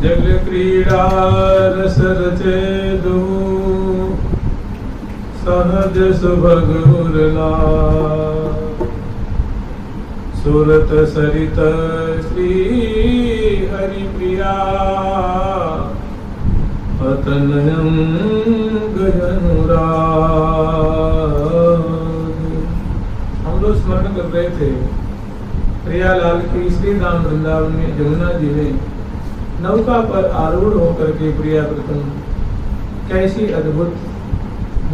जग क्रीड़ा रस रचे दो सहज सुभग उरला सुरत सरित श्री हरि प्रिया अतनयं गजनुराग। हम लोग स्मरण कर रहे थे प्रियालाल की श्री धाम वृंदावन में जमुना जी में नौका पर आरूढ़ होकर के प्रिया प्रथम कैसी अद्भुत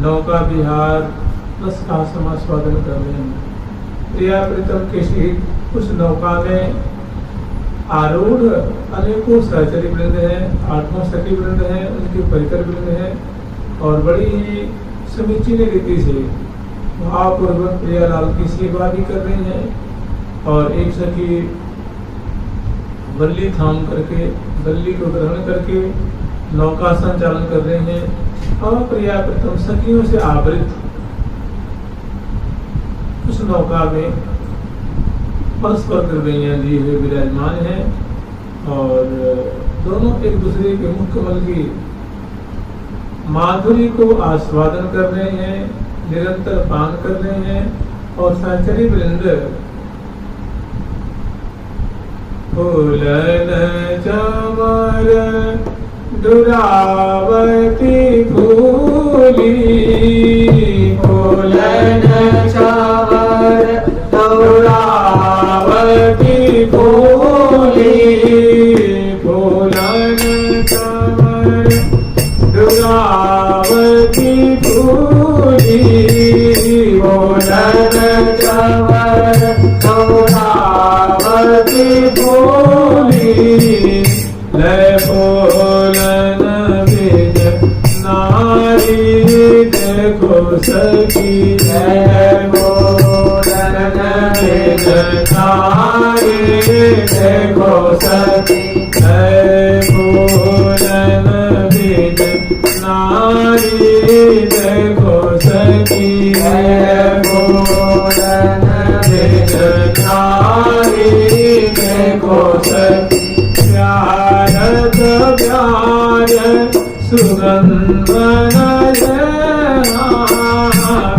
नौका विहार रस का समास्वादन कर रहे हैं। प्रिया प्रीतम के सहित उस नौका में आरूढ़ अनेकों सहचरी वृंद हैं, आठों सखी वृंद हैं, उनके परिकर वृंद हैं और बड़ी ही समीचीन रीति से भावपूर्वक प्रियालाल की सेवा भी कर रहे हैं। और एक सखी बल्ली थाम करके बल्ली को ग्रहण करके नौका संचालन कर रहे हैं और प्रिया प्रथम सखियों से आवृत उस नौका में परस्पर गैया लिए हुए विराजमान हैं और दोनों एक दूसरे के मुख कमल की माधुरी को आस्वादन कर रहे हैं, निरंतर पान कर रहे हैं। और सहचरी वृंद फूलन चमर दुरावती फूली फूलन चमर दुरावती फूली फूलन चमर दुरावती फूली फूलन चमर दुरावती फूली लय फूलन बीज नारी देखो सखी लय फूलन बीज नारी देखो सखी लय फूलन बीज नारी देखो सखी लय फूलन बीज नारी देखो सखी प्यारत प्यार सुगंध प्यारत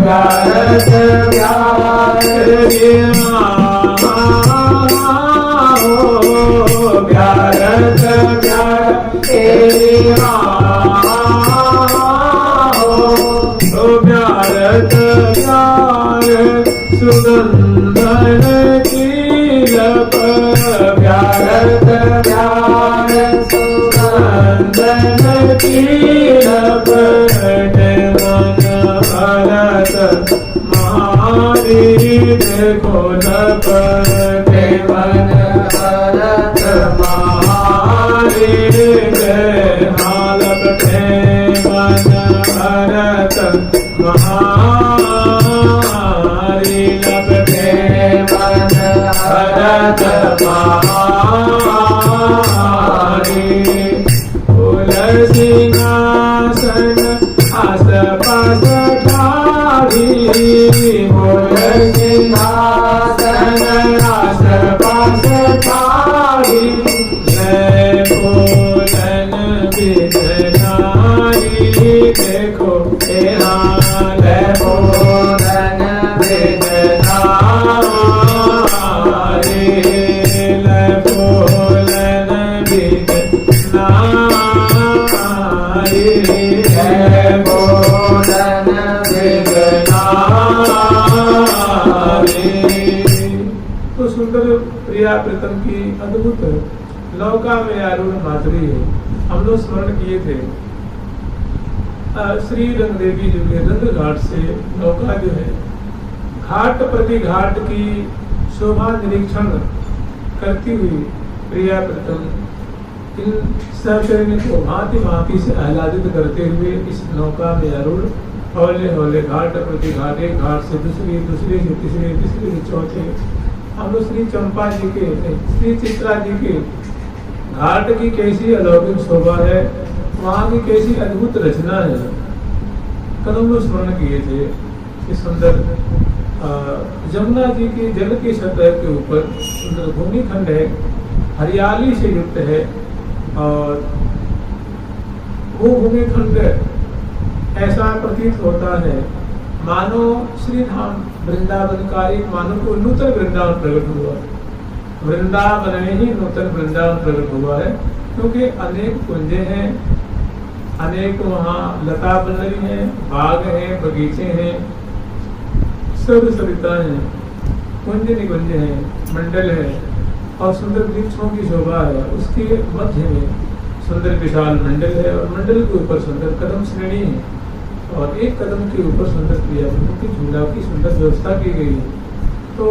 प्यार प्यारत प्यार प्यारत प्यार सुगंधन की लप प्यारत प्यार सुगंधन की लपट मन भरत मारी देखो लपट मन भरत मारी लपट मन भरत मारी लपट मन भरत मारी सिंहासन आस पास ठारी बोल सिंहासन आस पास ठारी जय बोलन बिद नारी देखो जय बोलन बिद नारी जय बोलन बिद नारी जय बोलन बिद नारी। तो सुंदर प्रिया प्रीतम की अद्भुत नौका में आरूढ़ माधुरी है। हम लोग स्मरण किए थे श्री रंग देवी जी के रंग घाट से नौका जो है घाट प्रति घाट की शोभा निरीक्षण करती हुई प्रिया प्रथम इन सहचर्य को भांति भांति से आह्लादित करते हुए इस नौका में आरूढ़ हौले हौले घाट प्रति घाट, एक घाट से दूसरी, दूसरे से तीसरे, तीसरे से चौथे। हम लोग श्री चंपा जी के, श्री चित्रा जी के घाट की कैसी अलौकिक शोभा है, वहाँ की कैसी अद्भुत रचना है, कल हम लोग स्मरण किए थे। इस सुंदर जमुना जी की जल की सतह के ऊपर सुंदर भूमिखंड है, हरियाली से युक्त है, और वो भूमिखंड ऐसा प्रतीत होता है मानो श्री धाम वृंदावन का एक मानो को नूतन वृंदावन प्रकट हुआ है। वृंदावन में ही नूतन वृंदावन प्रकट हुआ है, क्योंकि अनेक कुंजे हैं, अनेक वहाँ लता बल्लरी हैं, बाग हैं, बगीचे हैं, सब सरिता हैं, कुंज निकुंज हैं, मंडल है और सुंदर वृक्षों की शोभा है। उसके मध्य में सुंदर विशाल मंडल है और मंडल के ऊपर सुंदर कदम श्रेणी है और एक कदम के ऊपर सुंदर प्रियाव्रतम की झूला की सुंदर व्यवस्था की गई है। तो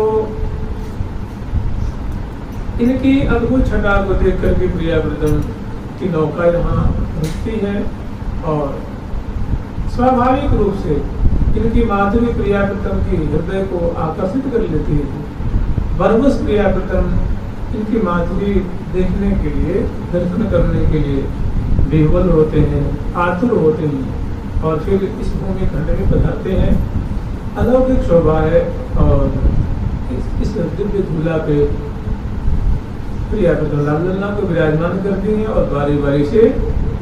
इनकी अद्भुत छटा को देख करके प्रियाव्रतम की नौका यहाँ रुकती है और स्वाभाविक रूप से इनकी माधुरी प्रियाव्रतम की हृदय को आकर्षित कर लेती है। बरबस प्रियाव्रतम इनकी माधुरी देखने के लिए, दर्शन करने के लिए विह्वल होते हैं, आतुर होते हैं और फिर इस भूमि खंड में पधारते हैं। अलौकिक शोभा है और इस दिव्य झूला पे प्रियाव्रतम रामलला को विराजमान करती हैं और बारी बारी से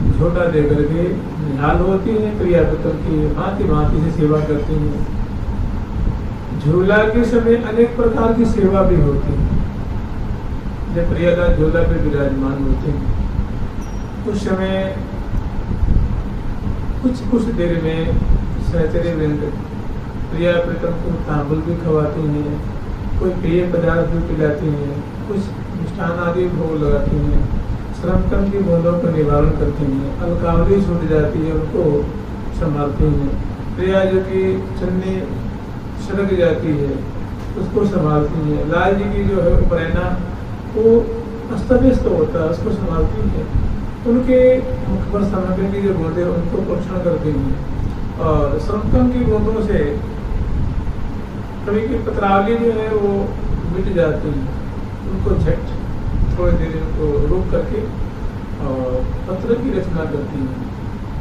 झोटा दे करके निहाल होती हैं, प्रियाव्रतम की भांति भांति से सेवा करती हैं। झूला के समय अनेक प्रकार की सेवा भी होती है। जब प्रियदा झूला पे विराजमान होते हैं उस समय कुछ देर में सहचर्य वृंद प्रियाव्रतम को तांबुल भी खवाते हैं, कोई पेय पदार्थ भी पिलाते हैं, कुछ मिष्ठान आदि भोग लगाते हैं, श्रमकर्म की बूंदों का निवारण करते हैं, अलकावली छूट जाती है उनको संभालते हैं, प्रिया जो की चन्नी सड़क जाती है उसको संभालती है, लाल जी की जो है प्रेरणा वो अस्त व्यस्त होता है उसको संभालती है, उनके मुख पर सामग्री की जो बूंदे उनको पोषण करती हैं और श्रमकर्म की बूंदों से कभी की पत्रावली जो है वो मिट जाती है, उनको झट थोड़ी देर उनको रोक करके और पत्र की रचना करती है।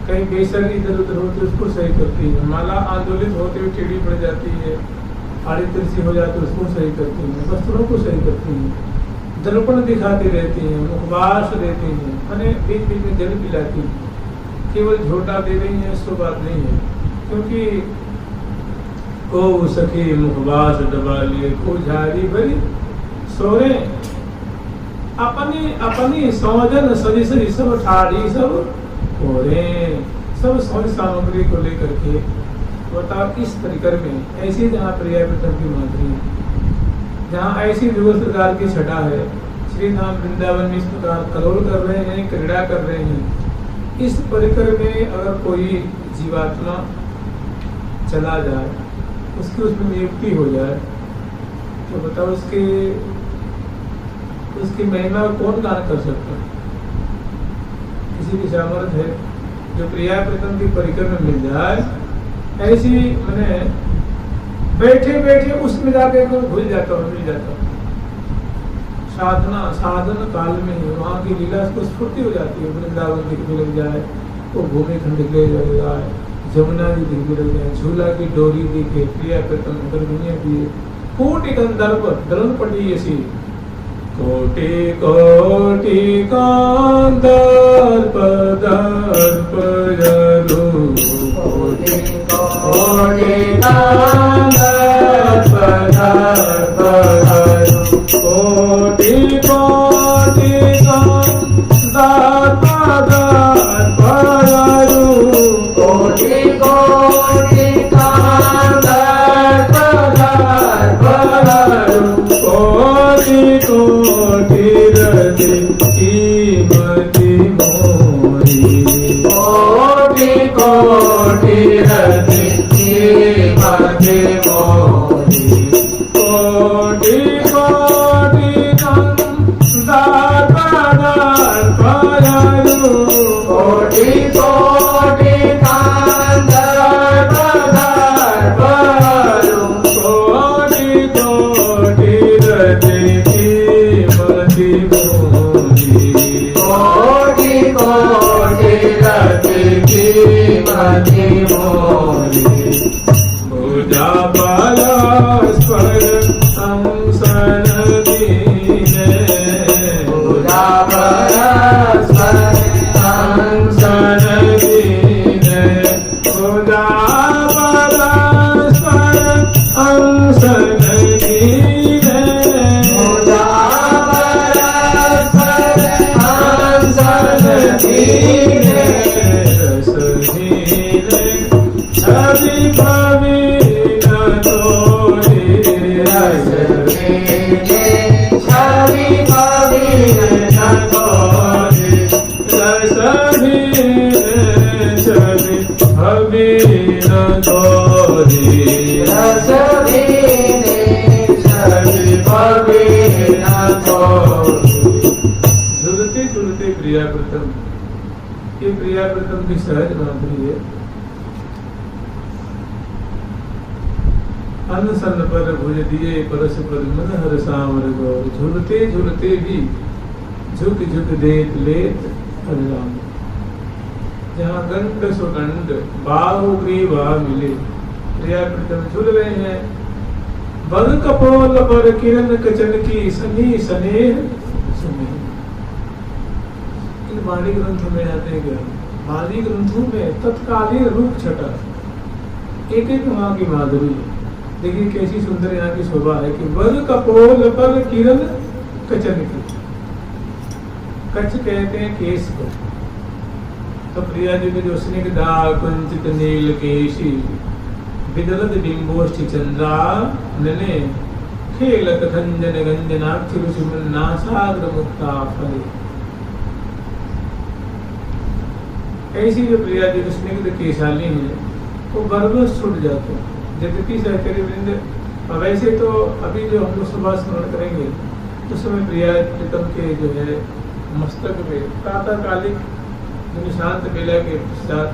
कहीं बेसर इधर उधर होती है उसको सही करती है, माला आंदोलित होते हुए टेढ़ी पड़ जाती है, आड़ी तिरछी हो जाती है उसको सही करती है, वस्त्रों को सही करती है, दर्पण दिखाती रहती हैं, मुखवास देती हैं, मैंने बीच बीच में जल पिलाती हैं। केवल झोटा दे रही है इसको बात नहीं है, क्योंकि को सखी मुखवास दबा लिए को झाड़ी भरी सोरे अपनी अपनी सौजन सजी सजी सब ठाड़ी सब ओरे सब सौज सामग्री को लेकर के बताओ इस परिकर में ऐसी जहाँ प्रियाव्रतम की माधुरी है, जहाँ ऐसी विविध प्रकार की छटा है, श्री धाम वृंदावन में इस प्रकार करोल कर रहे हैं, क्रीड़ा कर रहे हैं, इस परिकर में अगर कोई जीवात्मा चला जाए, उसकी उसमें नियुक्ति हो जाए, तो बताओ उसकी महिमा कौन गान कर सकता है? किसी की सामर्थ्य है जो प्रियाव्रतम की परिकर में मिल जाए, ऐसी मैंने बैठे बैठे उसमें जाकर को भूल जाता हूँ, मिल जाता हूँ। साधन काल में ही वहाँ की लीला को स्फूर्ति हो जाती है। वृंदावन दिखने लग जाए, वो भूमि खंड दिखने लग जाए, जमुना जी दिखने लग जाए, झूला की डोरी दिखे, प्रियाव्रतम दुनिया की कोटि गंधर्व दलन पड़ी ऐसी कोटि कोटि कांधर्व दर्प जरू कोटि कोटि कांधर्व दर्प जरू कोटि कोटि कांधर्व दर्प जरू कोटि कोटि कांधर्व दर्प जरू कोटि कोटि रति कीमति मोरी कोटि कोटि रति कीमति मोरी कोटि कोटि कंदर्प दर्प जरू कोटि कोटि कंदर्प दर्प जरू कोटि कोटि रति कीमति मोरी कोटि कोटि रति कीमति मोरी भुजा बल स्वर संसन दीने भुजा बल स्वर प्रियाव्रतम, ये प्रियाव्रतम की सहज माधुरी है। अन्न सन पर भुज दिए परस पर मन हर सामर गौर, झुलते झुलते भी झुक झुक देत लेत हरिराम। जहाँ गंड सुगंड बाहु ग्रीवा मिले, प्रियाव्रतम झूल रहे हैं। बन कपोल पर किरण कचन की सनी स्नेह सुने। वाणी ग्रंथों में आते हैं, वाणी ग्रंथों में तत्कालीन रूप छटा, एक एक वहां की माधुरी। देखिए कैसी सुंदर यहाँ की शोभा है कि वन कपोल पर किरण कचन की, कच कहते हैं केस को। तो प्रिया जी में जो स्निग्धा कुंचित नील केशी विदलत बिंबोष्ठ चंद्रा नने खेलत खंजन गंजनाक्षि रुचिमन नासाग्र मुक्ता फले। ऐसी जो प्रिया जी स्निग्ध केशाली है वो बरबस छूट जाते हैं। जगती सहचर्य वृंद, वैसे तो अभी जो हम लोग सुबह स्मरण करेंगे उस समय प्रिया प्रीतम के जो है मस्तक में प्रातःकालिक शांत बेला के पश्चात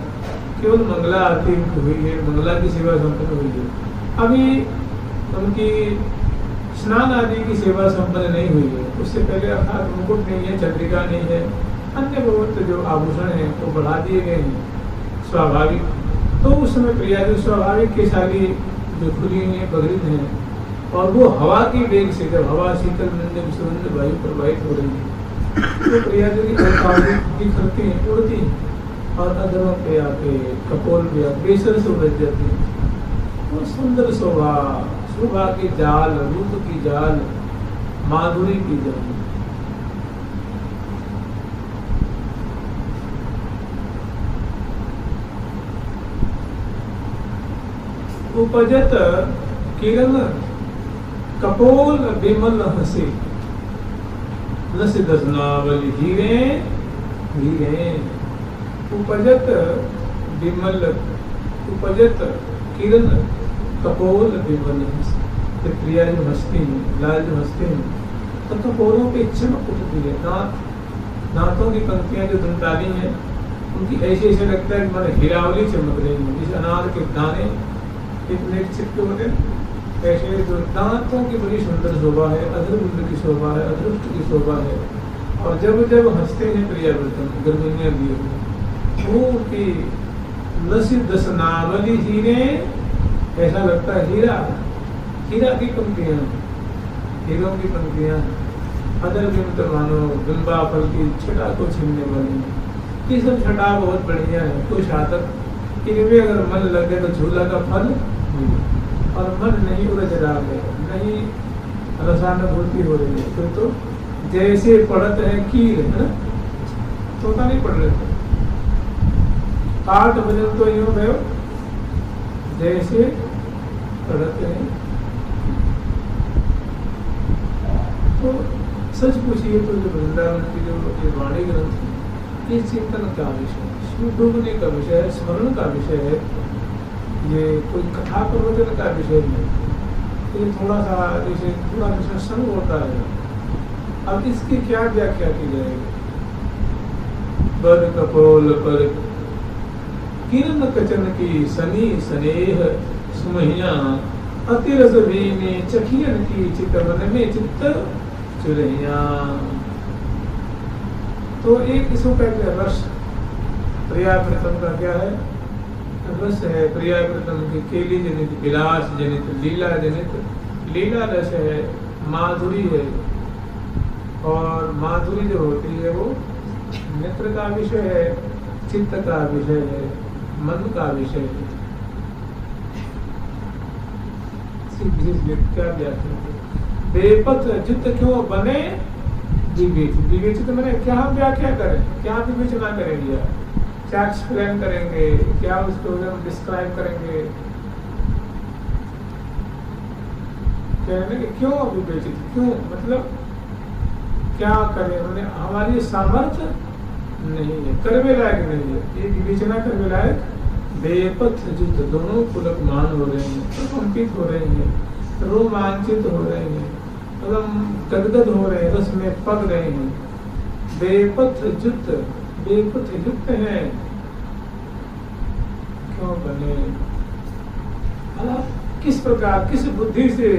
केवल मंगला आरती हुई है, मंगला की सेवा संपन्न हुई है। अभी उनकी स्नान आदि की सेवा संपन्न नहीं हुई है। उससे पहले अर्थात मुकुट नहीं है, चंद्रिका नहीं है, अन्य बहुत जो आभूषण हैं वो बढ़ा दिए गए हैं स्वाभाविक। तो उस समय प्रिया जो स्वाभाविक केशाली जो खुली हुई है बगरीन है, और वो हवा की वेग से जब हवा शीतल सुगंध वायु प्रवाहित हो रही है तो प्रिया जो की खलती हैं उड़ती हैं और अधरों पे आके कपोल पे आके बेसर से उलझ जाती हैं। वो सुंदर शोभा, शोभा की जाल, रूप की जाल, माधुरी की जाल। उपजत किरण कपोल विमल हसे, लस दसनावल हीरे हीरे। उपजत विमल, उपजत किरण कपोल विमल हसे। प्रिया जो हंसती हैं, लाल जो हंसते हैं तो कपोलों पे चमक उठती है। दांतों की पंक्तियां जो दंताली हैं उनकी ऐसे ऐसे लगता है कि हीरावली चमक रही है। जिस अनार के दाने इतने चित्त होते, ऐसे जो दांतों की बड़ी सुंदर शोभा है, अधरमुंड की शोभा है, अदृष्ट की शोभा है। और जब जब हंसते हैं प्रियाव्रतम गर्मियाँ दिए फूल की लसी दसनावली हीरे, ऐसा लगता है हीरा, हीरा की पंक्तियाँ, हीरों की पंक्तियाँ। अदर बिंब मानो बिंबा फल की छटा को छीनने वाली। ये सब छटा बहुत बढ़िया है। कोई साधक इनमें अगर मन लगे तो झूला का फल, और मन नहीं उलझ रहा है, नहीं रसानुभूति हो रही है तो जैसे पढ़त है कीर है ना, तोता नहीं पढ़ रहे थे। पाठ भजन तो यूं भयो जैसे पढ़ते हैं। तो सच पूछिए तो जो वृंदावन की जो ये वाणी ग्रंथ है, ये चिंतन का विषय है, सुडूबने का विषय है, स्मरण का विषय है। ये कोई कथा प्रवचन का विषय नहीं। ये थोड़ा सा जैसे थोड़ा विषय संग होता है। अब इसकी क्या व्याख्या की जाएगी? बर कपोल पर किरण कचन की सनी स्नेह सुमहिया, अति रस में चखियन की चितवन में चित्त चुरैया। तो एक इसको कहते हैं रस। प्रियाव्रतम का क्या है? रस है। प्रियाव्रतम की केली जनित, विलास जनित, लीला जनित, लीला रस है, माधुरी है। और माधुरी जो होती है वो नेत्र का विषय है, चित्त का विषय है, मन का विषय है। क्या व्याख्या है? बेपथ चित्त क्यों बने विवेचित? विवेचित मैंने क्या हम व्याख्या करें, क्या विवेचना करेंगे, क्या एक्सप्लेन करेंगे, क्या उसको हम डिस्क्राइब करेंगे? कहने कि क्यों विवेचित, क्यों मतलब क्या करें, मैंने हमारी सामर्थ्य नहीं है, करने लायक नहीं है, ये विवेचना करने लायक। बेपथ जित दोनों पुलकमान हो रहे हैं, प्रकंपित हो रहे हैं, रोमांचित हो रहे हैं, एकदम गदगद हो रहे हैं, रस में पग रहे हैं। बेपथ जुत, बेपथ युक्त है, क्यों बने? किस प्रकार, किस बुद्धि से,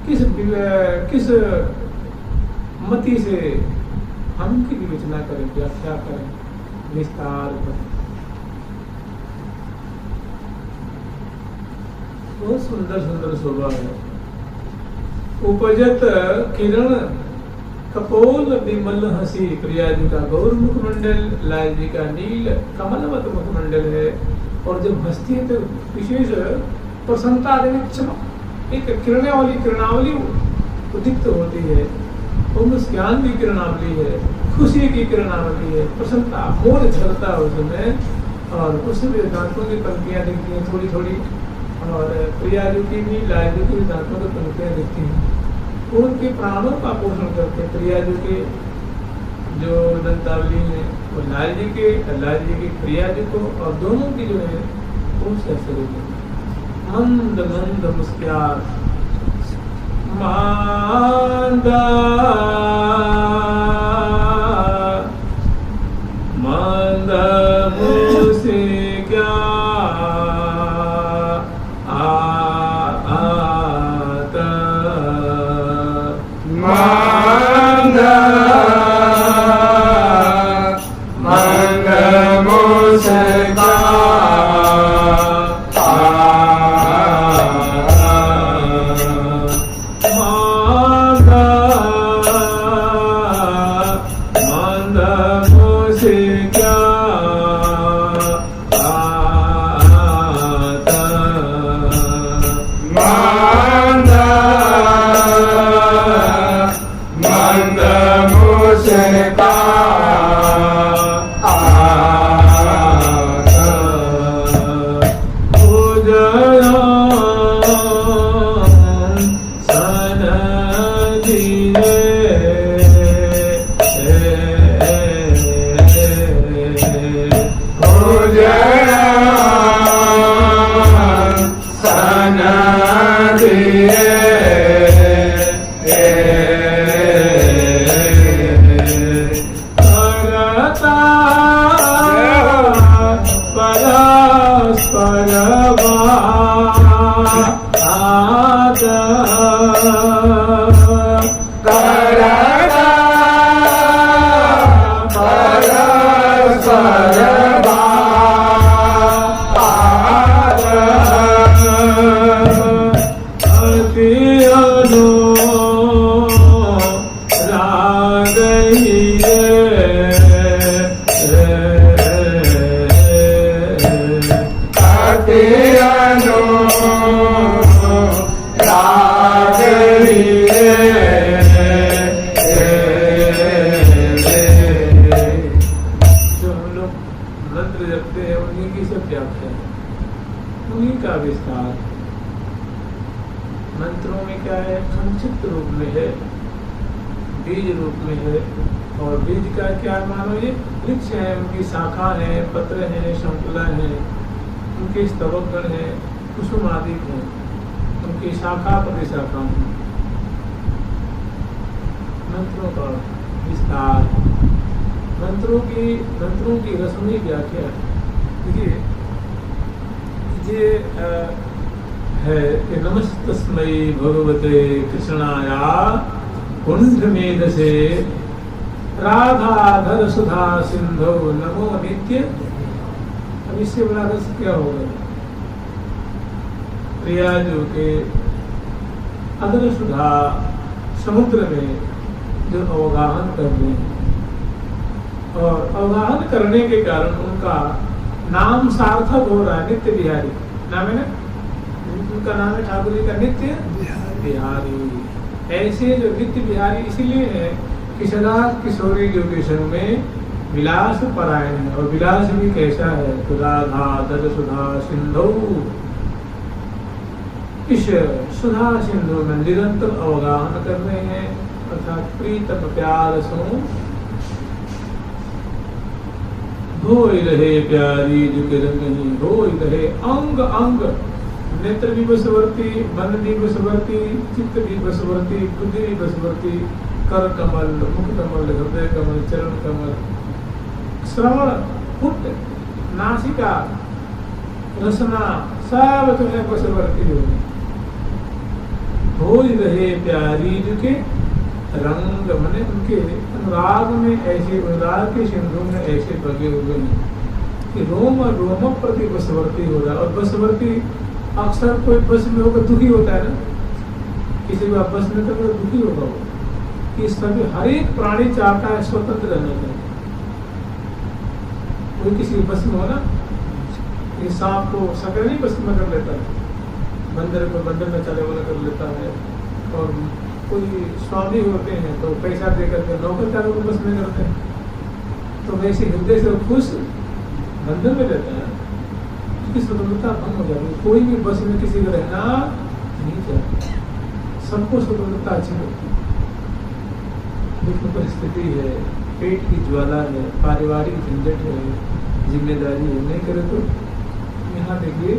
किस मति से हम उनकी विवेचना करें, व्याख्या करें विस्तार पर? बहुत सुंदर सुंदर शोभा है। उपजत किरण कपोल विमल हसी, प्रिया जी का गौर मुखमंडल, लाल जी का नील कमलवत मुखमंडल है। और जब हंसती है तो विशेष प्रसन्नता देने चमक, एक किरणावली उदित होती है। और मुस्कान की किरणावली है, खुशी की किरणावली है, प्रसन्नता, मोर झलता है उसमें। और उसमें दांतों की पंक्तियां दिखती हैं थोड़ी थोड़ी, और प्रिया जी की भी, लाल जी की दांतों की पंक्तियां दिखती हैं। उनके प्राणों का पोषण करते हैं। प्रिया जी के जो दंतावली है वो लाल जी की प्रिया जी को, और दोनों की जो है वो ऐसे मंद मंद मुस्कुराहट, मांदा मंद मुस्कुराहट आता, मांदा मंद मुस्कुराहट मंत्रों में क्या है, संक्षिप्त रूप में है, बीज रूप में है। और बीज का क्या मानो, ये वृक्ष है, उनकी शाखा है, पत्र है, शंकुला है, उनके स्तवकगण है, कुसुम आदि है, उनकी शाखा प्रतिशाखा है। मंत्रों का विस्तार, मंत्रों की रसमी व्याख्या देखिए ये है कि नमस्तस्मै भगवते कृष्णाया कुंठ मेधसे राधाधर सुधा सिंधो नमो नित्य। अब इससे बड़ा रस क्या होगा? प्रियाजू के अधर सुधा समुद्र में जो अवगाहन कर रहे हैं, और अवगाहन करने के कारण उनका नाम सार्थक हो रहा है, नित्य बिहारी नाम है ना, उनका नाम है ठाकुर जी का नित्य बिहारी। ऐसे जो नित्य बिहारी इसीलिए है कि सदा किशोरी एजुकेशन में विलास परायण है, और विलास भी कैसा है, तो राधा दद सुधा सिंधु, इस सुधा सिंधु में निरंतर अवगाहन कर रहे हैं, अर्थात प्रीतम प्यार सो हो रहे प्यारी जो के रंग ही हो रहे, अंग अंग, नेत्र भी बसवर्ती, मन भी बसवर्ती, चित्त भी बसवर्ती, बुद्धि भी बसवर्ती, कर कमल, मुख कमल, हृदय कमल, चरण कमल, श्रवण, पुट, नासिका, रसना, सब तुम्हें बसवर्ती हो रहे प्यारी जो के रंग, मने उनके अनुराग में ऐसे, अनुराग के सिंधु में ऐसे बगे हुए हैं कि रोम और रोम प्रति बसवर्ती हो रहा है। और बसवर्ती अक्सर कोई बस में होकर दुखी होता है ना, किसी को बस में तो दुखी होगा वो, कि सभी हर एक प्राणी चाहता है स्वतंत्र रहने का। कोई किसी बस में हो ना, ये सांप को सकल नहीं बस में कर लेता है, बंदर को बंदर में चले वाला कर लेता है, और कोई स्वामी होते हैं तो पैसा देकर के नौकर चारों को बस में करते हैं, तो वैसे हृदय से खुश बंधन में रहता है, उसकी स्वतंत्रता भंग हो जाती है। कोई भी बस में किसी को रहना नहीं चाहता, सबको स्वतंत्रता अच्छी लगती है। दुख परिस्थिति है, पेट की ज्वाला है, पारिवारिक झंझट है, जिम्मेदारी है, नहीं करे तो यहाँ देखिए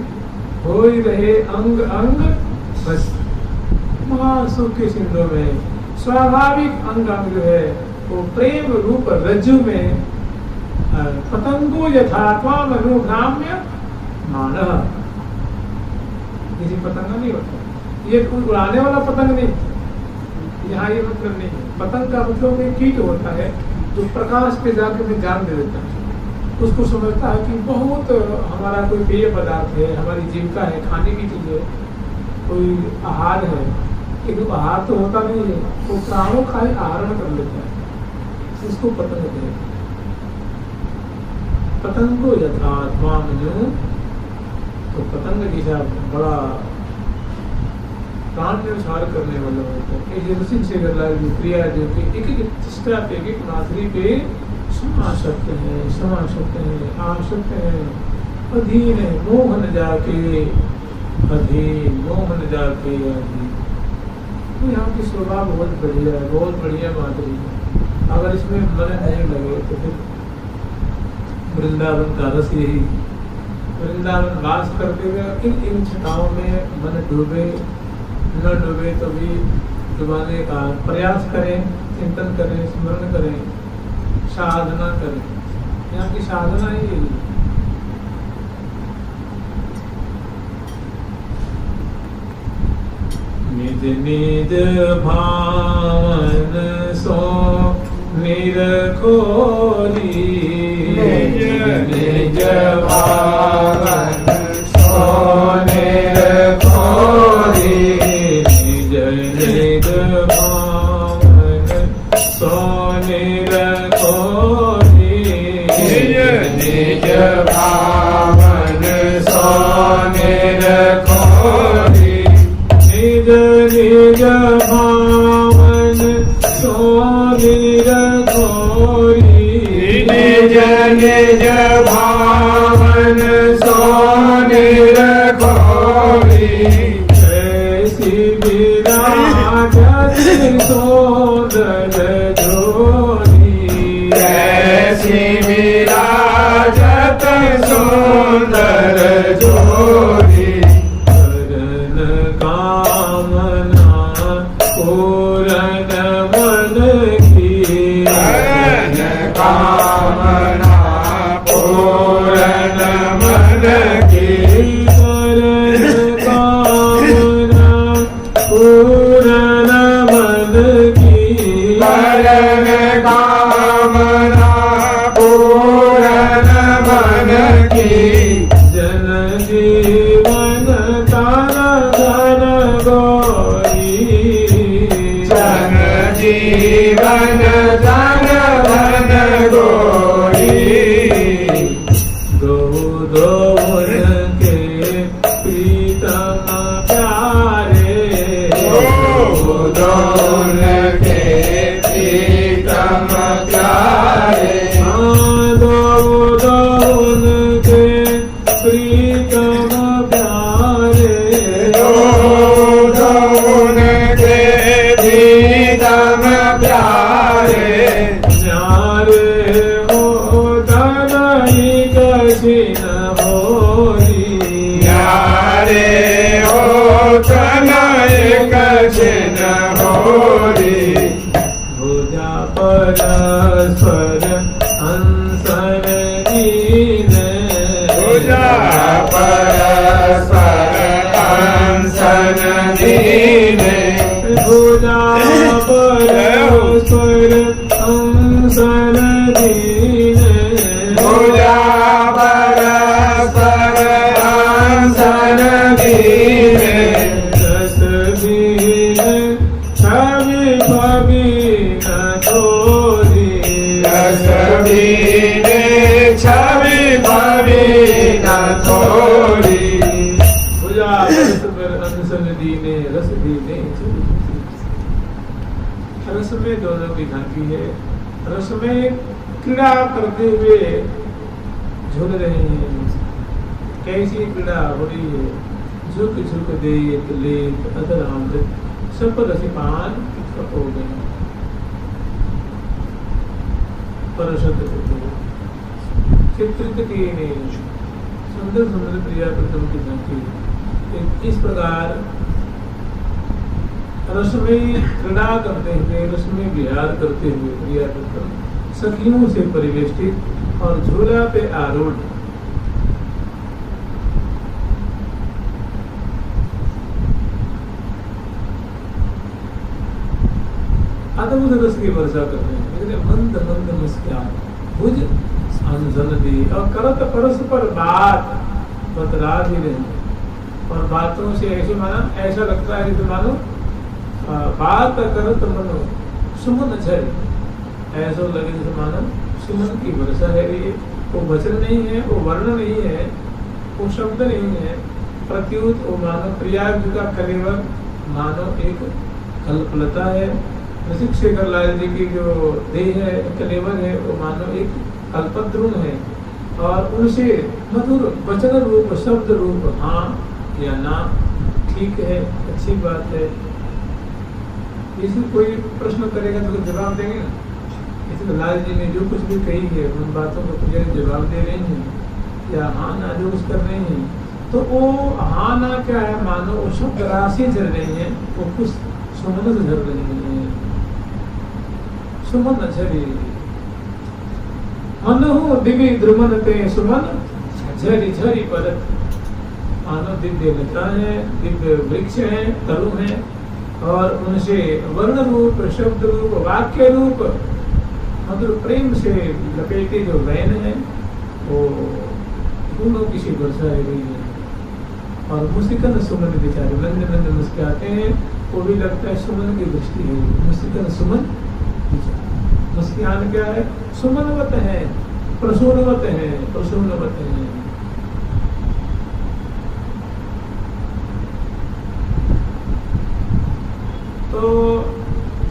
हो ही रहे अंग अंग बस महासुख के सिंधु में स्वाभाविक अंग अंग जो है वो प्रेम रूप रज्जु में पतंगो यथात्मा मनोग्राम्य मानव, किसी पतंग नहीं होता, ये उड़ाने वाला पतंग नहीं, यहाँ ये मतलब नहीं है। पतंग का मतलब एक कीट होता है जो प्रकाश पे जाकर में जान दे देता है, उसको समझता है कि बहुत हमारा कोई पेय पदार्थ है, हमारी जीविका है, खाने की चीज है, कोई आहार है, लेकिन आहार तो होता नहीं है, वो प्राणों का ही आहरण कर लेता है, उसको पतंग कहते हैं। पतंगो यथात्मा में तो पतंग जैसा बड़ा प्राण निसार करने वाला होता है। ये ऋषि शेखरलाल जी प्रिया जो कि एक एक चेष्टा पे, एक एक माथुरी पे समा सकते हैं, आ सकते हैं, अधीन है मोहन जाके, अधीन मोहन जाके अधीन। तो यहाँ की शोभा बहुत बढ़िया है, बहुत बढ़िया माधुरी है। अगर इसमें मन नहीं लगे तो फिर वृंदावन का रस यही, वृंदावन वास करते हुए इन छटाओं में मन डूबे न डूबे तो भी डुबाने का प्रयास करें, चिंतन करें, स्मरण करें, साधना करें। यहाँ की साधना ही यही है। निज निज भावन सो निरखोरी, निज निज भावन सो निरखोरी, निज निज भावन सो निरखोरी, निज निज भावन सो निरखोरी, निज निज भावन सो निरखोरी, निज निज भावन सो निरखोरी, ऐसी विराजत सुंदर जोरी, ऐसी विराजत सुंदर जोरी, कामना पूर्ण मन की, कामना पूर्ण मन की, कामना पूर्ण मन की, जन जीवन तन धन गोरी, जन जीवन तन धन गोरी। पूजा परस्पर अंसन दीने पूजा परस्पर अंसन दीने पूजा परस्पर अंसन दीने रस बीने छवि भवि न थोरी रस बीने छवि भवि न थोरी पूजा परस्पर अंसन दीने रस दीने रस में दोनों की घंटी है। रस में क्रीड़ा करते हुए झूल रहे हैं। कैसी क्रीड़ा हो रही है? झुक झुक देत लेत अधरामृत सब रसिपान हो गए। परशत चित्रित किए ने सुंदर सुंदर प्रिया प्रथम की घंटी इस प्रकार रस में क्रीड़ा करते हुए रस में विहार करते हुए प्रिया प्रथम सखियों से परिवेष्टित और झूला पे आरूढ़ अद्भुत रस की वर्षा करते हैं। मंद मंद मुस्कान भुज अंजन दी और करत परस्पर बात बतला भी रहे और बातों से ऐसे माना ऐसा लगता है कि मानो बात करत मनो सुमन झर ऐसा लगे जैसे मानो सुमन की वर्षा है। ये वो वचन नहीं है, वो वर्ण नहीं है, वो शब्द नहीं है, प्रत्युत वो मानो प्रयाग जी का कलेवर मानो एक कल्पलता है। रसिक शेखर लाल जी की जो देह है कलेवर है वो मानो एक कल्पद्रुम है और उनसे मधुर वचन रूप शब्द रूप हाँ या ना ठीक है अच्छी बात है। इसी कोई प्रश्न करेगा तो जवाब देंगे ना। इसी लाल जी ने जो कुछ भी कही है उन बातों को तुझे जवाब दे रहे हैं या हाँ ना जो कुछ कर रहे हैं तो वो हाँ ना क्या है मानो वो शब्द राशि चल रही है वो कुछ सुमन से झर रही है। सुमन झरी मनहु दिव्य द्रुमन ते सुमन झरी झरी परत मानो दिव्य लता है दिव्य वृक्ष है तरु है और उनसे वर्ण रूप शब्द रूप वाक्य रूप मधुर प्रेम से लपेटे जो वैन है वो दोनों किसी वर्षा रही है और मुस्कान सुमन बेचारे मंद मंद मुस्कुराते हैं वो भी लगता है सुमन की दृष्टि है। मुस्कान सुमन मुस्कान क्या है? सुमनवत है प्रसूनवत है प्रसूनवत है। तो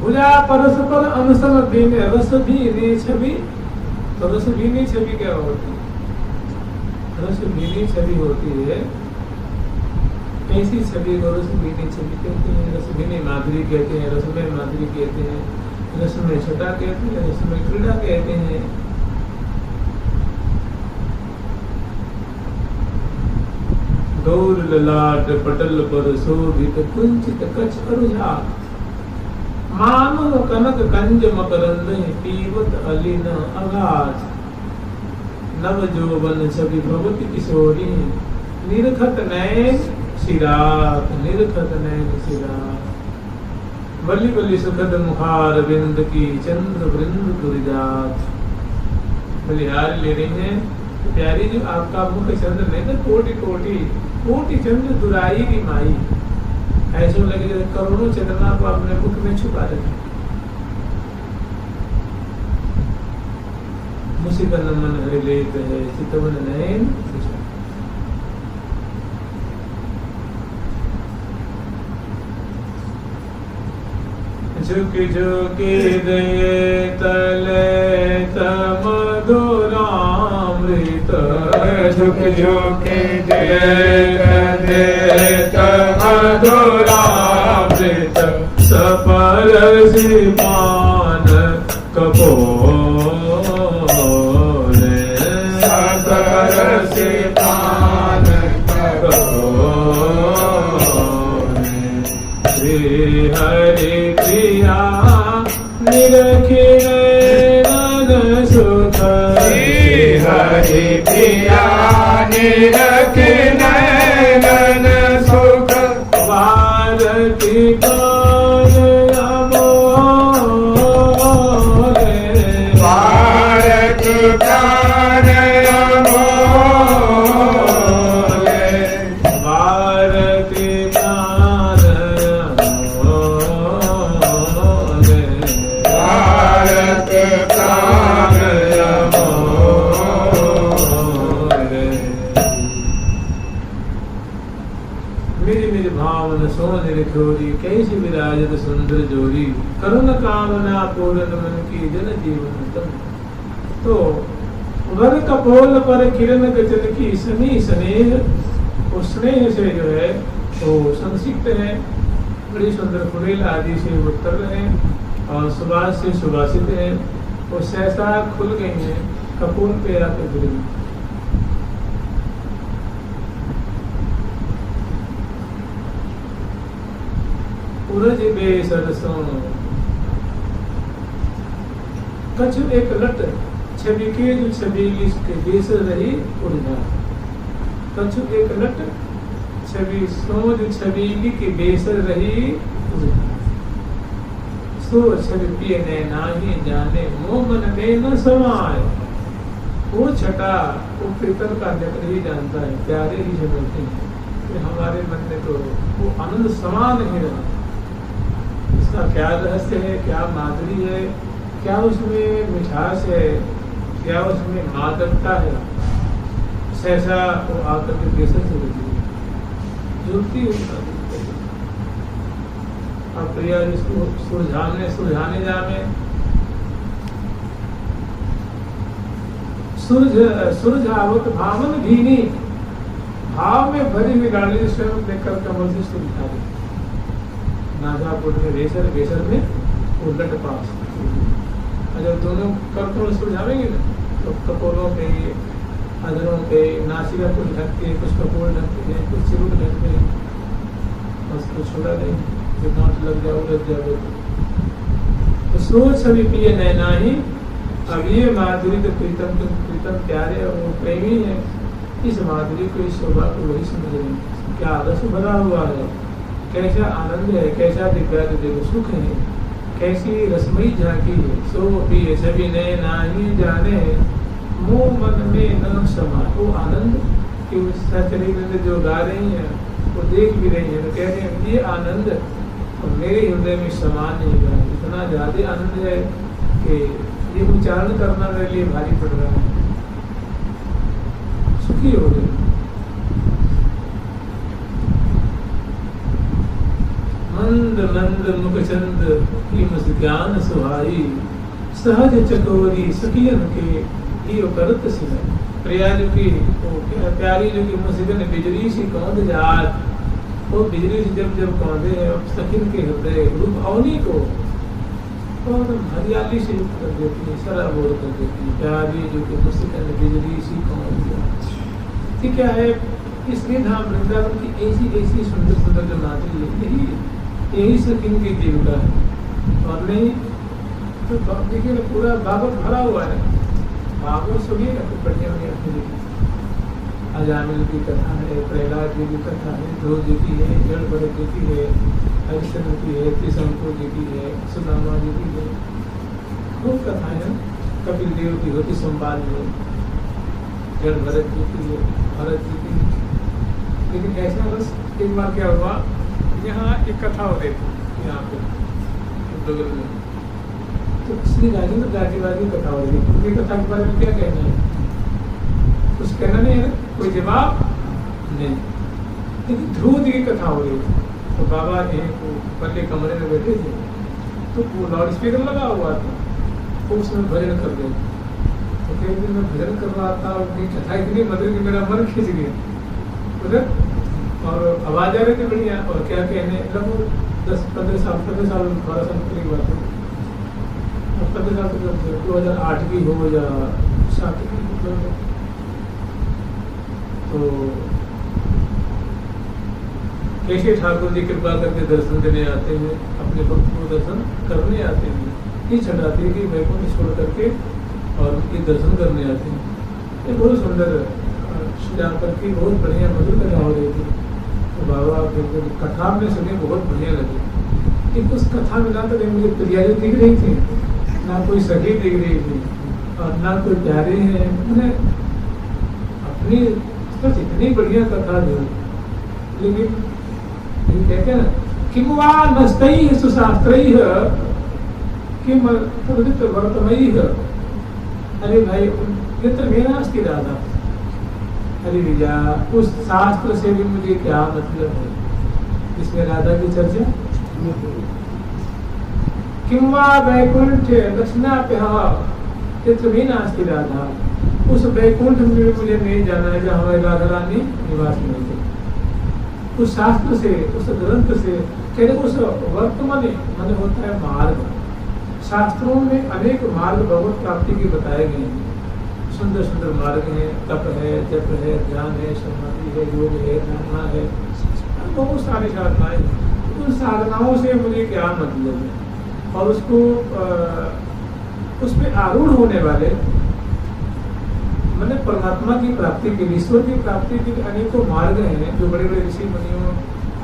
भुजा परस्पर अनुसर दिन रस भीनी छवि तो रस भीनी छवि क्या होती है? रस भीनी छवि होती है। ऐसी छवि को रस भीनी छवि कहते हैं। रस भीनी माधुरी कहते हैं, रसमय माधुरी कहते हैं, रसमय छटा कहते हैं, रसमय क्रीड़ा कहते हैं। गौर ललाट पटल पर शोभित कुंचित कच्छ अरुझा मानो कनक कंज मकरंद पीवत अलीन अगाध नव जोवन छवि भगवती किशोरी निरखत नैन सिरात निरखत नैन सिरात बलि बलि सुखद मुखार बिंद की चंद्र वृंद दुर्जात। बलिहार ले रही है प्यारी जी आपका मुख चंद्र नहीं तो कोटि कोटि कोटि चंद्र दुराई की माई ऐसा लगे जैसे करोड़ों चंद्रमा को अपने मुख में छुपा रखे। मुसिकन मन हरि लेत है चितवन नयन झुक झुक दे तले मधुरामृत झुक झुक दे मधुरामृत सपरसी पान कपोले सपरसी पान कपोले श्री हरि प्रिया निरखी नयन सुख श्री हरि प्रिया निरखि नयन सुख भारती भारत प्राण अमोले भारती प्राण अमोले भारत प्राण अमोले मेरी मेरी भावन सोन रिखोरी कैसी विराजत सुंदर जोरी करुण कामना पूर्ण मन की जन जीवन तम। तो वर कपोल पर किरण गजन की सनी स्नेह, वो स्नेह से जो है वो संसिक्त है, बड़ी सुंदर फुलेल आदि से उत्तर है और सुबास से सुबासित है, वो सहसा खुल गई है कपोल पे आके गिर गई। उरज बे सरसों कछु एक लट छवि के जो छबीली के देश रही उड़ना। कछु एक लट छवि सो जो छबीली के बेसर रही उड़ना। सो छवि पिए ने नाही जाने मोह मन में न समाए। वो छटा वो प्रीतम का नेत्र ही जानता है, प्यारे ही समझते हैं कि हमारे मन में तो वो आनंद समान ही रहा। इसका क्या रहस्य है, क्या माधुरी है, क्या उसमें मिठास है, क्या उसमें मादकता है। सहसा वो आकर के बेसर से जुड़ती अब प्रिया जिसको सुलझाने जामे सुलझावत भावन भीनी, भाव में भरी हुई डाली स्वयं लेकर कमल से सुलझा दी। नागापुर में बेसर में उलट पास। जब दोनों कर्तव्य सुलझावेंगे ना तो कपोलों पे, अधरों पे, नासिका कुछ ढकते हैं, कुछ कपोल ढकते हैं, कुछ सिरुट ढकते हैं, उसको छोड़ा नहीं, जो गांठ लग जाओ लग जाओ। तो सोच सभी पिए नैना ही। अब ये माधुरी तो प्रीतम प्यारे और वो प्रेमी है, इस माधुरी को, इस शोभा को वही समझ रहे हैं। क्या रस भरा हुआ है, कैसा आनंद है, कैसा दिव्य सुख है, कैसी रसमयी झांकी है। सो पिए सभी ने नाही जाने मोह मन में न समा। वो आनंद कि उस शरीर में जो गा रही है वो देख भी रही है, तो कह रहे हैं ये आनंद और मेरे हृदय में समान नहीं रहा। इतना ज्यादा आनंद है कि ये उच्चारण करना मेरे लिए भारी पड़ रहा है। सुखी हो गए। मंद मंद मुख चंद की मुस्कान सुहाई, सहज चकोरी सखियन के लियो करत सिमर। प्रिया जो की प्यारी जो की मुस्कान बिजली सी कौंध जात, वो बिजली से जब कौंधे सखिन के हृदय रूप अवनी को और हरियाली से युक्त कर देती है, सराबोर कर देती है। प्यारी जो कि मुस्कान बिजली सी कौंध जात। ठीक क्या है, इसलिए धाम वृंदावन की ऐसी सुंदर सुंदर जो माधुरी है, यही सखिन की जीविका है। और नहीं तो देखिए ना पूरा भागवत भरा हुआ है। भागवत सुनिए ना तो बढ़िया बढ़िया सुनिए। अजामिल की कथा है, प्रहलाद जी की कथा है, ध्रुव जी की है, जड़ भरत जी की है, हरिश्चंद्र की है, त्रिशंकु जी की है, सुदामा जी की है, खूब कथाएं हैं। कपिल देव की होती संवाद में, जड़ भरत जी की है, भरत जी की। लेकिन ऐसा बस एक बार क्या हुआ, यहाँ एक कथा हो रही थी यहाँ पे बगल में, तो श्री राजेंद्र गाजीवार की कथा हो रही थी। उनकी कथा के बारे में क्या कहना है, कुछ कहना नहीं है, कोई जवाब नहीं। लेकिन ध्रुव जी की कथा हो रही थी, तो बाबा एक पल्ले कमरे में बैठे थे, तो वो लाउड स्पीकर लगा हुआ था, तो उसमें भजन कर रहे थे। तो कई दिन मैं भजन कर रहा था, उनकी कथा इतनी मधुर कि मेरा मन खिंच गया उधर, और आवाज आ रही थी बढ़िया। और क्या कहने लगभग 10-15 साल 12 साल की बात है, 15 साल तो 2008 की हो या 7 की हो। तो कैसे ठाकुर जी कृपा करके दर्शन देने आते हैं, अपने भक्त को दर्शन करने आते हैं। ये छठाते कि वैकुंठ छोड़ करके और उनके दर्शन करने आते हैं। ये बहुत सुंदर जा करके बहुत बढ़िया मधुर कथा हो रही थी। तो बाबा बिल्कुल कथा में सुने बहुत बढ़िया लगी, लेकिन उस कथा में ना तो मुझे प्रिया दिख रही थी, ना कोई सखी दिख रही थी, और ना कोई प्यारे हैं। मैंने अपनी बस इतनी बढ़िया कथा जो, लेकिन कहते हैं ना किम वा नस्तैः सुशास्त्रैः किम तदुदित वर्तमैः। अरे भाई यत्र मेरा अस्ति राधा, अरे भैया उस शास्त्र से भी मुझे क्या मतलब है जिसमें राधा की चर्चा। किम वा वैकुंठ दक्षिणाप्यः यत्र मेरा अस्ति राधा, उस वैकुंठ में भी मुझे नहीं जाना है जहाँ हमारी राधा रानी निवास में थे। उस शास्त्र से, उस ग्रंथ से, कहते उस वर्तमान माने होता है मार्ग। शास्त्रों में अनेक मार्ग भगवत प्राप्ति के बताए गए हैं, सुंदर सुंदर मार्ग हैं, तप है, जप है, ध्यान है, समाधि है, योग है, धारणा है, बहुत सारी साधनाएं हैं। उन साधनाओं से मुझे क्या मतलब है, और उसको उस पर आरूढ़ होने वाले मैंने परमात्मा की प्राप्ति के लिए, ईश्वर की प्राप्ति के लिए अनेकों मार्ग हैं जो बड़े बड़े ऋषि मुनियों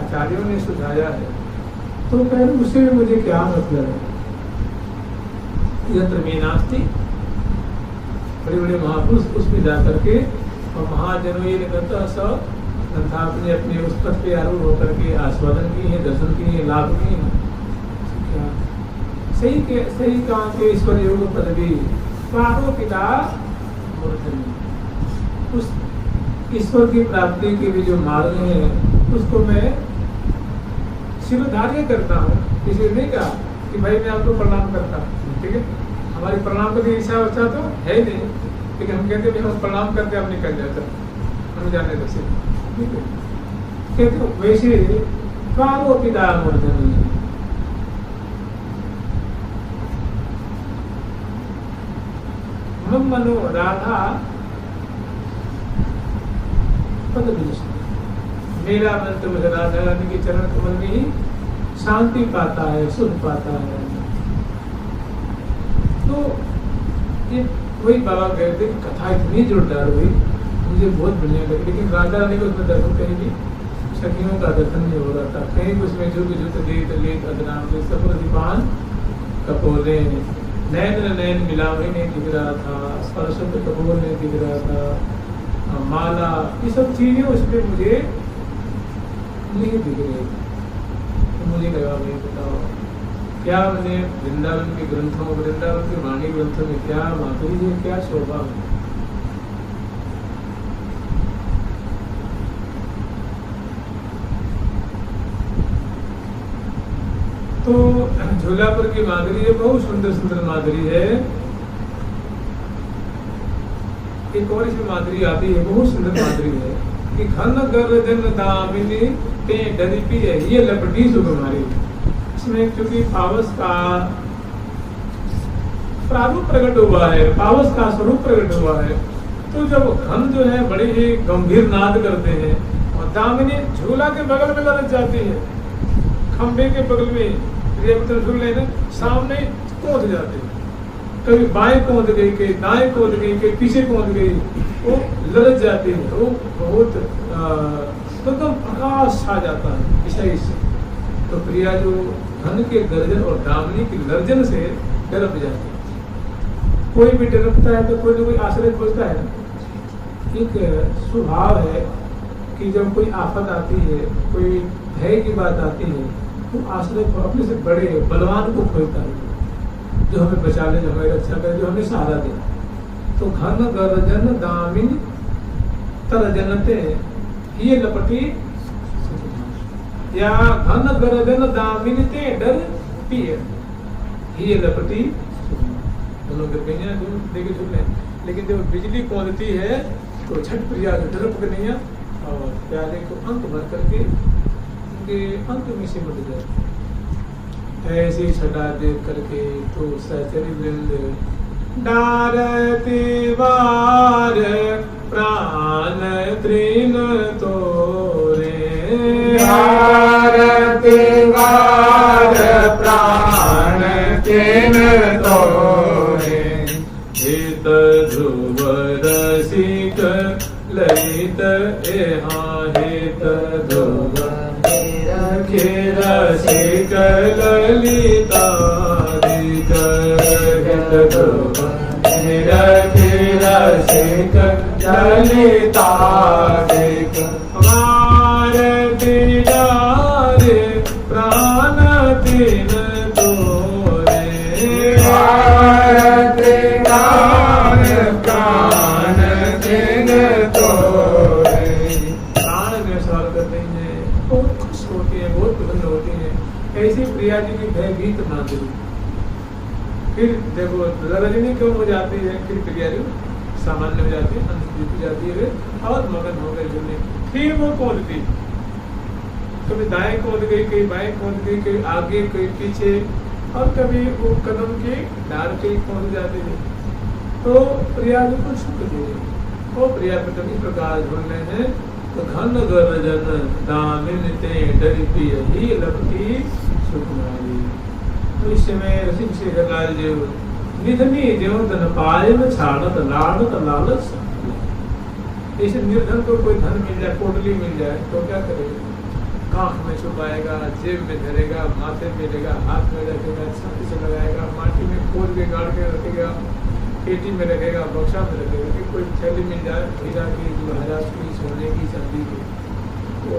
आचार्यों ने सुझाया है। तो कह रहे उससे मुझे क्या मतलब है। यत्र में नास्ति, बड़े बड़े महापुरुष उसमें जाकर के और महाजनों ये निरंतर सब ग्रंथार्थ ने अपने उस पथ पे आरूढ़ होकर के आस्वादन किए हैं, दर्शन किए हैं, लाभ किए हैं। सही काम के ईश्वर योग पदवी पारो पिता मूर्धनि। उस ईश्वर की प्राप्ति के भी जो मार्ग हैं उसको मैं शिरोधार्य करता हूँ। इसलिए नहीं कहा कि भाई मैं आपको प्रणाम करता हूँ, ठीक है, हमारी प्रणाम करने की इच्छा अच्छा तो है ही नहीं, लेकिन हम कहते हैं हम प्रणाम करते हम निकल जाता हम जाने दो से, ठीक है। कहते वैसे पारो पिता मूर्धनि, मनो राधा पद मेरा मन तो मुझे राधा रानी के चरण कमल में ही शांति पाता है, सुख पाता है। तो ये वही बाबा कहते कथा इतनी जोरदार हुई, मुझे बहुत बढ़िया लगी, लेकिन राधा रानी को उसमें दर्शन कहीं भी सखियों का दर्शन नहीं हो रहा था, कहीं उसमें झुक झुक देत अदनाम से सफर दीपान कपोले, नैन मिला वही नहीं दिख रहा था, स्पर्श कपूर नहीं दिख रहा था, माला, ये सब चीजें उसमें मुझे नहीं दिख रही। तो मुझे लगा भाई बताओ क्या मैंने वृंदावन के ग्रंथों, वृंदावन के वाणी ग्रंथों में क्या माधुरी है, क्या शोभा है। तो झूलापुर की माधुरी है, बहुत सुंदर सुंदर माधुरी है। एक और इसमें माधुरी आती है, बहुत सुंदर माधुरी है कि घन गर्जन दामिनी ते डरिपी है, ये लपटी सुकुमारी। इसमें क्योंकि पावस का प्रारूप प्रकट हुआ है, पावस का स्वरूप प्रकट हुआ है, तो जब घन जो है बड़े ही गंभीर नाद करते हैं और दामिनी झूला के बगल में लग जाती है, खंबे के बगल में सामने कूद जाते, कभी बाएं कूद गई, कहीं दाएं कूद गई, कहीं पीछे कूद गई, वो ललच जाती है, वो बहुत एकदम प्रकाश छा जाता है ईसाई से। तो प्रिया जो घन के गर्जन और दामिनी की गर्जन से डरप जाती है। कोई भी डरपता है तो कोई ना कोई आश्रय खोजता है। एक स्वभाव है कि जब कोई आफत आती है, कोई भय की बात आती है, तो आश्रय को अपने से बड़े बलवान को खोजता है, जो हमें बचा ले, जो हमें रक्षा करे, जो हमें सहारा दे। तो घन गर्जन दामिन तरजनते ये लपटी, या घन गर्जन दामिनते डर पिए ये लपटी, दोनों के पहिया जो देखे चुप रहे। लेकिन जब बिजली कौंधती है तो छठ प्रिया डर पकड़िया और प्याले को अंत भर करके के अंत में सिमट गए। ऐसी छटा देख करके तो सहचरी वृंद डारती वार प्राण तृण तोरे, डारती वार प्राण तृण तोरे, हित ध्रुव रसिक ललित एहाहित ध्रुव खेर शेख ललितादिक हित ध्रुव खेर शेख ललितादिक दिदारे प्राण तीन तोरे प्राण तीन तोरे। प्राण में सवाल करते हैं, बहुत खुश होती है, बहुत प्रसन्न होती है। ऐसी प्रिया जी की भयभीत माधुरी। फिर देखो रजनी क्यों हो जाती है, फिर प्रिया जी सामान्य हो जाती है, अंत जीती जाती है और मगन हो गए जुड़ने। फिर वो कूदती, कभी दाएं कूद गई, कहीं बाएं कूद गई, कहीं आगे कहीं पीछे, और कभी वो कदम के डाल के कूद जाते थे। तो प्रिया जी को सुख दे, वो प्रिया प्रथम इस प्रकार ढूंढ रहे हैं। तो घन गर्जन दामिन ते डरी ही लगती सुकुमारी। तो इस समय रसिक शेखर लाल जी निधनी देव धन पायन छाड़त लाड़त लालच। जैसे निर्धन को कोई धन मिल जाए, कोटली मिल जाए, तो क्या करेगा? कांख में छुपाएगा, जेब में धरेगा, माथे में लेगा, हाथ में रखेगा, छाती से लगाएगा, माटी में खोद के गाड़ के रखेगा, पेटी में रखेगा, बक्सा में रखेगा। कि कोई थैली मिल जाए हीरा की, जवाहरात की, सोने की, चांदी की। तो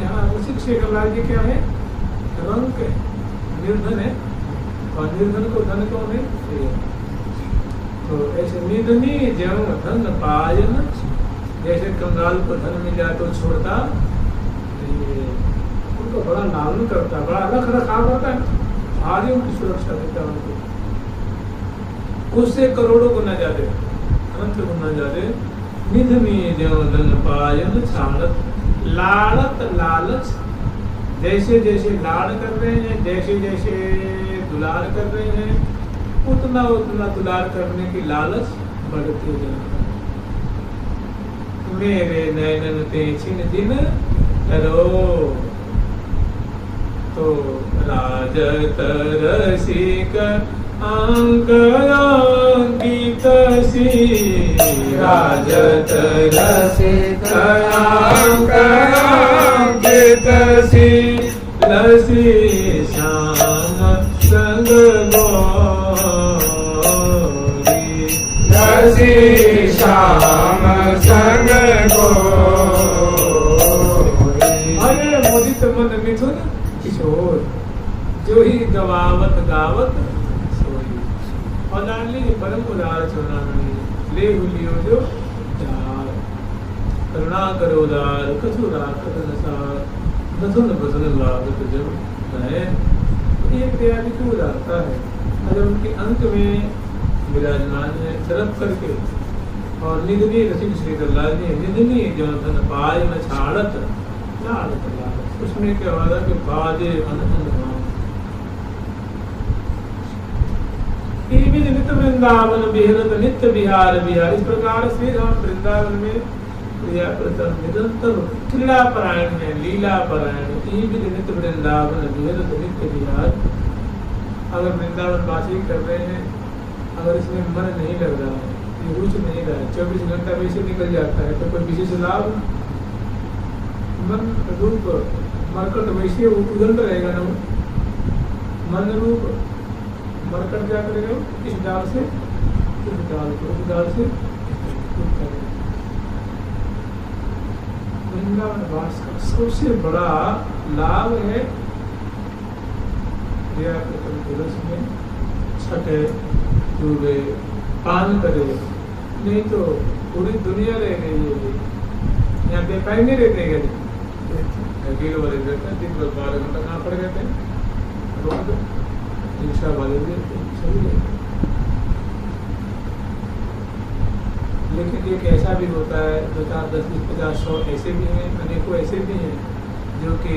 यहाँ रसिक शेखर लाल जी क्या है? रंग है, निर्धन है, और निर्धन को धन कौन है? तो ऐसे निधनी जब धन पायन, जैसे कंगाल को धन मिल जाए तो छोड़ता, उनको बड़ा लालन करता, बड़ा रख रखाव होता है, भारी उनकी सुरक्षा देता है उनको। उससे करोड़ों गुना ज्यादा, अनंत गुना ज्यादा। निधनी जब धन पायन छाड़त लाड़त लालच। जैसे जैसे लाड़ कर रहे हैं, जैसे जैसे दुलार कर रहे हैं, उतना उतना दुलार करने की लालच बढ़ती जाती है। मेरे नैनन ते छिन दिन करो, तो राजत रसिक अंक अंकित सी, राजत रसिक अंक अंकित सी, लसी श्याम संग गोरी, लसी श्याम संग गोरी। अरे मोदित मन मिथुन किशोर, जो ही गवावत गावत सोई। और लाडली परम उदार चुनावी, ले हुलियो जो चार, करुणा करो उदार, कछु राखत नसार, बसुन बसुन लागत जब है। ये प्रिया जी क्यों उदारता है? अगर उनके अंक में विराजमान है तरफ करके। और निधनी रसिक शेखर लाल जी, निधनी जो धन पाय में छाड़त लाड़त लालच। उसमें क्या होगा कि बाजे अनंत नित्य वृंदावन विहरत नित्य विहार विहार। इस प्रकार से हम वृंदावन में प्रिया प्रथम निरंतर क्रीड़ा परायण है, लीला परायण। नित्य वृंदावन विहरत नित्य विहार। अगर वृंदावन वासी कर रहे हैं, अगर इसमें मन नहीं लग रहा है, रुचि नहीं रहा है, 24 घंटा वैसे निकल जाता है, तो कोई विशेष लाभ? मन रूप मरकट वैसे उदंड रहेगा ना। मन रूप मरकट क्या करेगा? इस डाल से उस डाल को, उस डाल से वृंदावन वास का सबसे बड़ा लाभ है दिवस में छठे डूबे पान करे, नहीं तो पूरी दुनिया रह गई है। यहाँ बेपाई नहीं रहते हैं, अकेले वाले रहते हैं, दिन भर 12 घंटा कहाँ पड़ गए थे, रोज रिक्शा वाले भी सभी रहते। लेकिन एक ऐसा भी होता है 2, 4, 10, 20, 50, 100 ऐसे भी हैं, अनेकों ऐसे भी हैं जो कि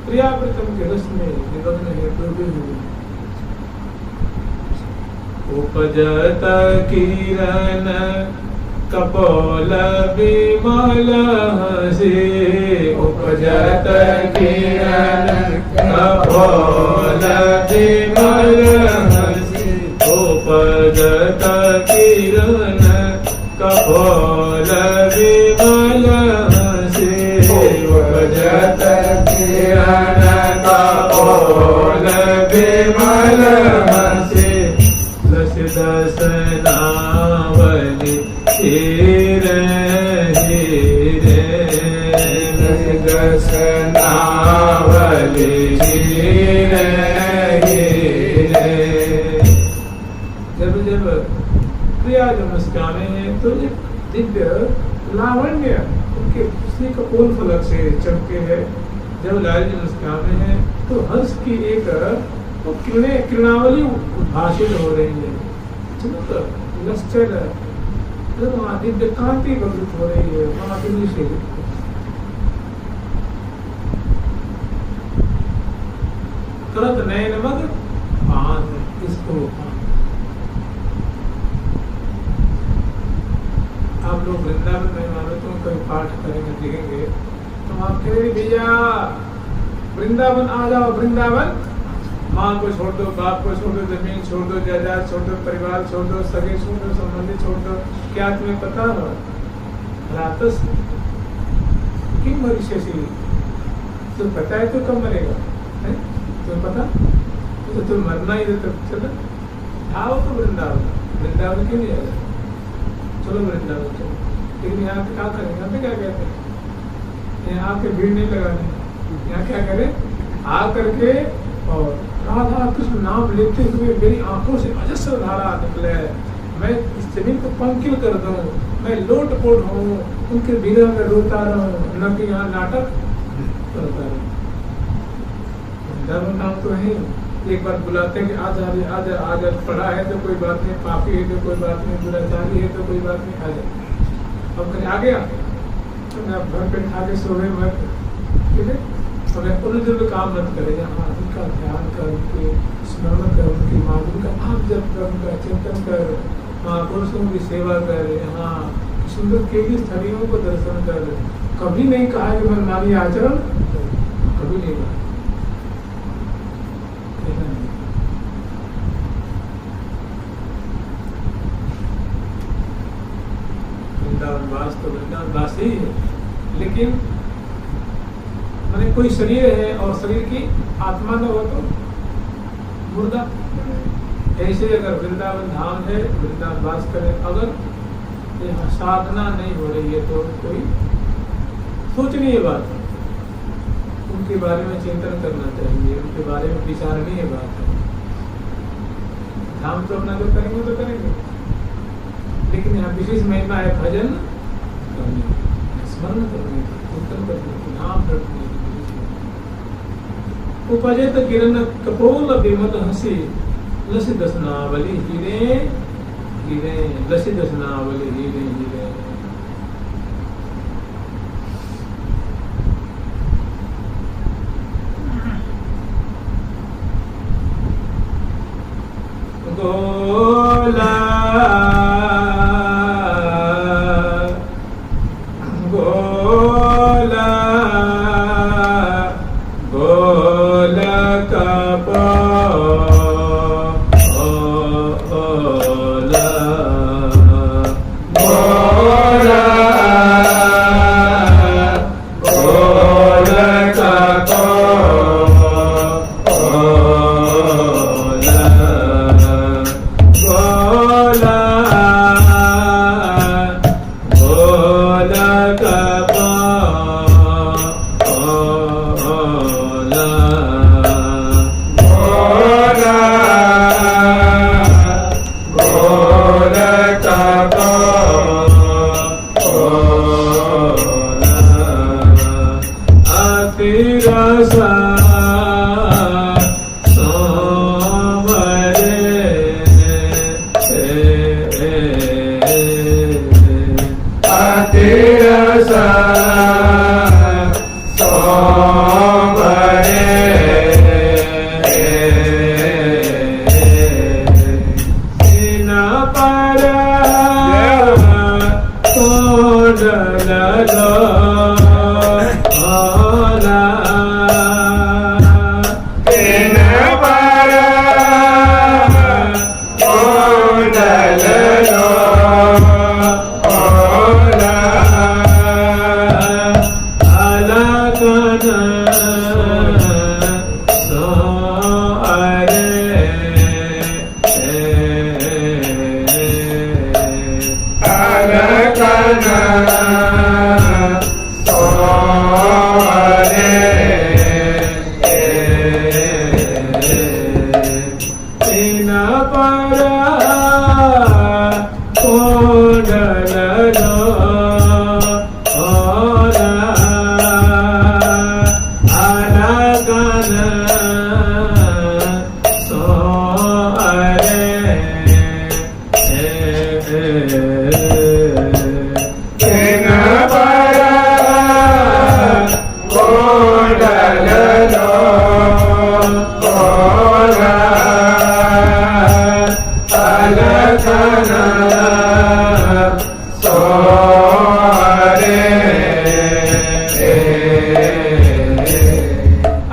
प्रिया प्रथम के रस में निमग्न है, डूबे हुए। उपजत किरण कपोल विमल हसे, उपजत किरण कपोल विमल हसे, उपजत किरण कपोल विमल से उपजत किरण कपोल विमल से लस दसनावली हीरे हीरे दसनावली हीरे हीरे। जब जब प्रिया नमस्कारे हैं तो एक दिव्य लावण्य उनके उसी कपोल फलक से चमके है। जब लाल नमस्कारे हैं तो हंस की एक वो किरणावली उद्भाषित हो रही है, चमक लश्चर वहाँ दिव्य कांति प्रवृत्त हो रही है वहाँ दिल्ली से। करत नयन मग पान इसको आप लोग वृंदावन में मानो तुम कभी पाठ करेंगे देखेंगे तो आप कहेंगे भैया वृंदावन आ जाओ वृंदावन। माँ को छोड़ दो, बाप को छोड़ दो, जमीन छोड़ दो, जायदाद छोड़ दो, परिवार छोड़ दो, सगे छोड़ दो, संबंधी छोड़ दो। क्या तुम्हें पता हो रातस किम मरीशि तुम्हें पता है तो कब मरेगा है? तुम्हें पता तो तुम मरना ही तो चलो आओ तो वृंदावन। वृंदावन क्यों नहीं आएगा? चलो वृंदावन चलो। लेकिन यहाँ पे क्या करेंगे? यहाँ पे क्या कहते हैं? यहाँ आके भीड़ नहीं लगानी। यहाँ क्या करें? आ करके और राधा कृष्ण नाम लेते हुए मेरी आंखों से अजस्र धारा निकले, मैं इस जमीन को पंकिल कर दूं, मैं लोट पोट हूँ, उनके बिना में रोता रहूं, न कि यहाँ नाटक करता रहूं। धर्म नाम तो है एक बार बुलाते हैं कि आज आज पढ़ा है तो कोई बात नहीं, पापी है तो कोई बात नहीं, दुराचारी है तो कोई बात नहीं, आ जाए। अब कहीं आ गया तो मैं घर पे खा के सोए मैं उन्हें काम मत करे। हाँ उनका ध्यान कर, उनके स्मरण कर, उनकी माधुरी का आप जप कर, उनका चिंतन कर, महापुरुषों की सेवा कर, हाँ सुंदर केवी स्थलियों को दर्शन कर। कभी नहीं कहा कि मनमानी आचरण, कभी नहीं कहा। वृंदावनवास तो वृंदावनवास ही है, लेकिन मैंने कोई शरीर है और शरीर की आत्मा न हो तो मुर्दा। ऐसे अगर वृंदावन धाम है वृंदावन वास करे, अगर साधना नहीं हो रही है तो कोई सोचनीय बात है, उनके बारे में चिंतन करना चाहिए, उनके बारे में विचारणीय बात है। धाम तो अपना जो करेंगे तो करेंगे, लेकिन यहाँ विशेष महिमा है भजन करने, स्मरण करने, चिंतन करने, नाम रखने। उपजत किरण कपोल विमल हसी लसी दसनावली हीरे हीरे लसी दसनावली हीरे हीरे। गोला गोला गोला कपोला गोला गोला कपोला गोला गोला कपोला गोला कपोला अतिरसा सोमरे अतिरसा सोमरे न पर लो ओला किन पर कोडल लो लो ओला आला गान सो अरे तेन पारा ओडल लो ओला अलखना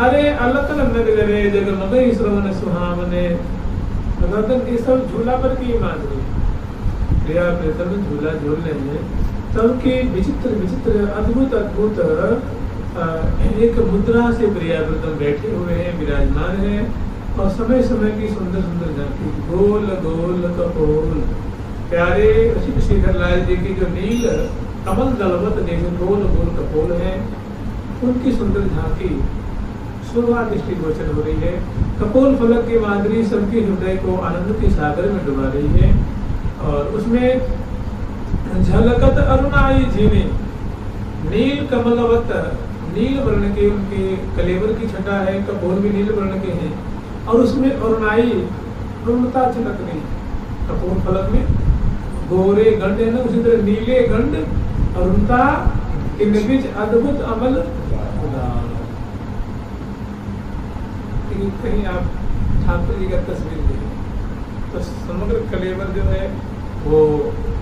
अरे अलकन नगरे जगमगई श्रवण सुहावने रतन ये सब झूला पर की माधुरी प्रिया प्रीतम झूला झूल रहे हैं तब की विचित्र विचित्र अद्भुत अद्भुत एक मुद्रा से प्रिया प्रीतम बैठे हुए हैं विराजमान हैं और समय समय की सुंदर सुंदर झांकी गोल गोल कपोल प्यारे शेखर लाल जी की जो नील कमल दलवत जैसे गोल गोल कपोल है उनकी सुंदर झांकी शोभा दृष्टि गोचर हो रही है। कपोल फलक की माधुरी सबके हृदय को आनंद के सागर में डुबा रही है और उसमें झलकत अरुणाई झीने नील कमलवत नील वर्ण के उनके कलेवर की छटा है कपोल भी नील वर्ण के हैं और उसमें अरुणाई पूर्णता झलक रही कपोल फलक में गोरे गंड है ना उसी तरह नीले गंड अरुणता इनके बीच अद्भुत अमल कहीं आप ठाकुर जी का तस्वीर देखें तो समग्र कलेवर जो है वो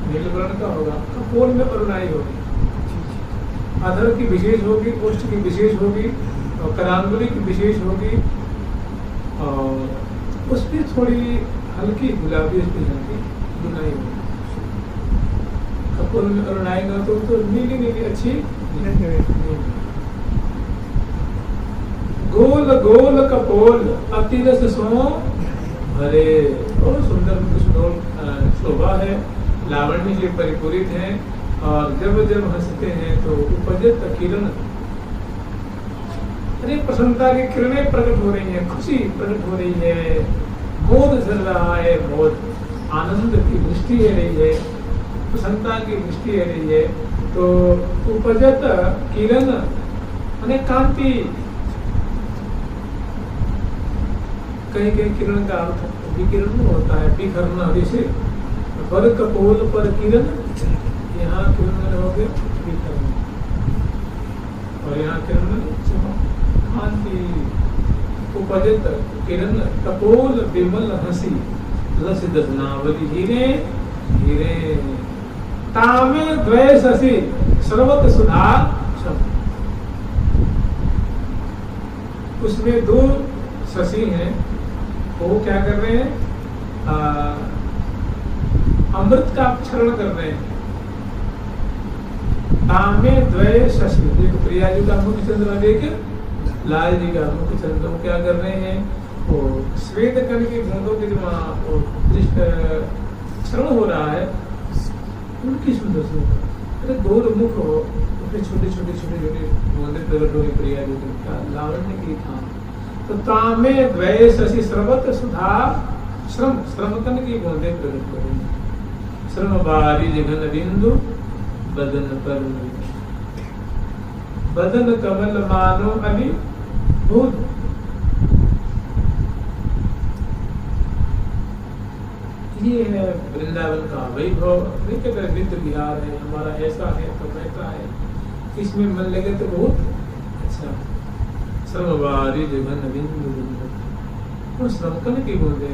नीलवर्ण का होगा कपोल में अरुणाई होगी अधर की विशेष होगी ओष्ठ की विशेष होगी और करांगुली की विशेष होगी और उसकी थोड़ी हल्की गुलाबी उसकी हल्की बुनाई होगी कपोल में अरुणाई ना तो नीली नीली अच्छी गोल गोल कपोल अतिरस सो भरे बहुत सुंदर शोभा है लावण्य से परिपूरित है और जब जब हंसते हैं तो उपजत किरण अरे प्रसन्नता की किरणें प्रकट हो रही हैं खुशी प्रकट हो रही है मोद चल रहा है मोद आनंद की दृष्टि है रही है प्रसन्नता की दृष्टि है रही है तो उपजत किरण अने कांति कहीं कहीं किरण का अर्थ विकिरण होता है विकर्ण जैसे पर कपोल पर किरण यहाँ किरण हो गए विकर्ण और यहाँ किरण कांति उपजत किरण कपोल विमल हंसी लस दसनावली हीरे हीरे तामे द्वय शशि सर्वत सुधा उसमें दो शशि हैं वो क्या कर रहे हैं अमृत का क्षरण कर रहे हैं तामे द्वय शशि देखो प्रिया जी का मुख चंद्र देख लाल जी का मुख चंद्र क्या कर रहे हैं वो श्वेत कण की बूंदों के जो क्षरण हो रहा है उनकी सुंदर सुंदर अरे गोल मुख हो उसमें छोटे छोटे छोटे छोटे बूंदे प्रकट हो गए प्रिया जी का लावण्य की था तो तामे द्वय शशि सर्वत्र सुधा श्रम श्रमकन की बूंदे प्रकट करेंगे श्रम बारी जगन बिंदु बदन पर बदन कमल मानो अली भूत ये है वृंदावन का वैभव विंध्य विहार है हमारा ऐसा है तो वैसा है इसमें मन लगे तो बहुत अच्छा श्रमवारी जगन बिंदु वो श्रमकन की बूंदे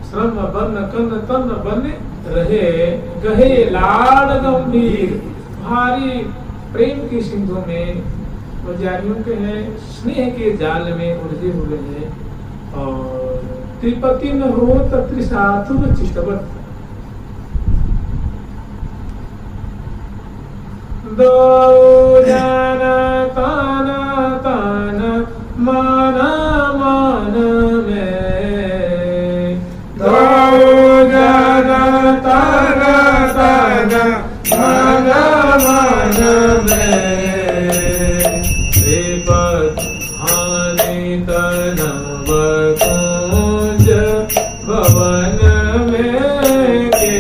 श्रम बन कन तन बने रहे गहे लाड गंभीर भारी प्रेम की सिंधु में वो जानियों के हैं स्नेह के जाल में उलझे हुए हैं और त्रिपति न हो त्रिसातुर चिष्टवत दो जाना ताना ताना माना माना में दो जाना ताना ताना माना माना में त्रिपत हानि तनव भवन में के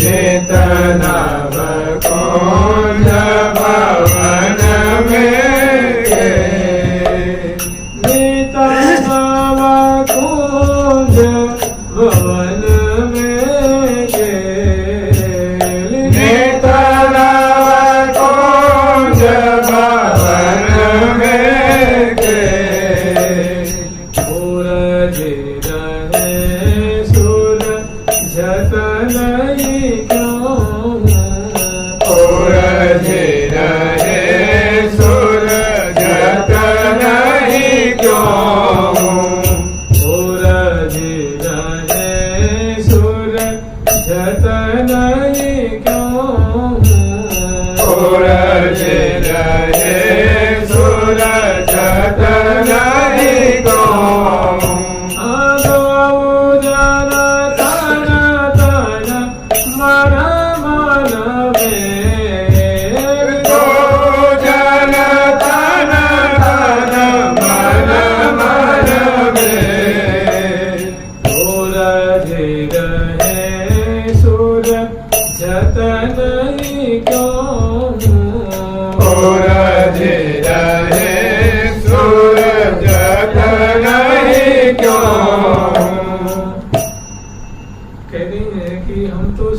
नित नव कुंज भवन में के नित नव कुंज भवन में के नित नव कुंज भवन में के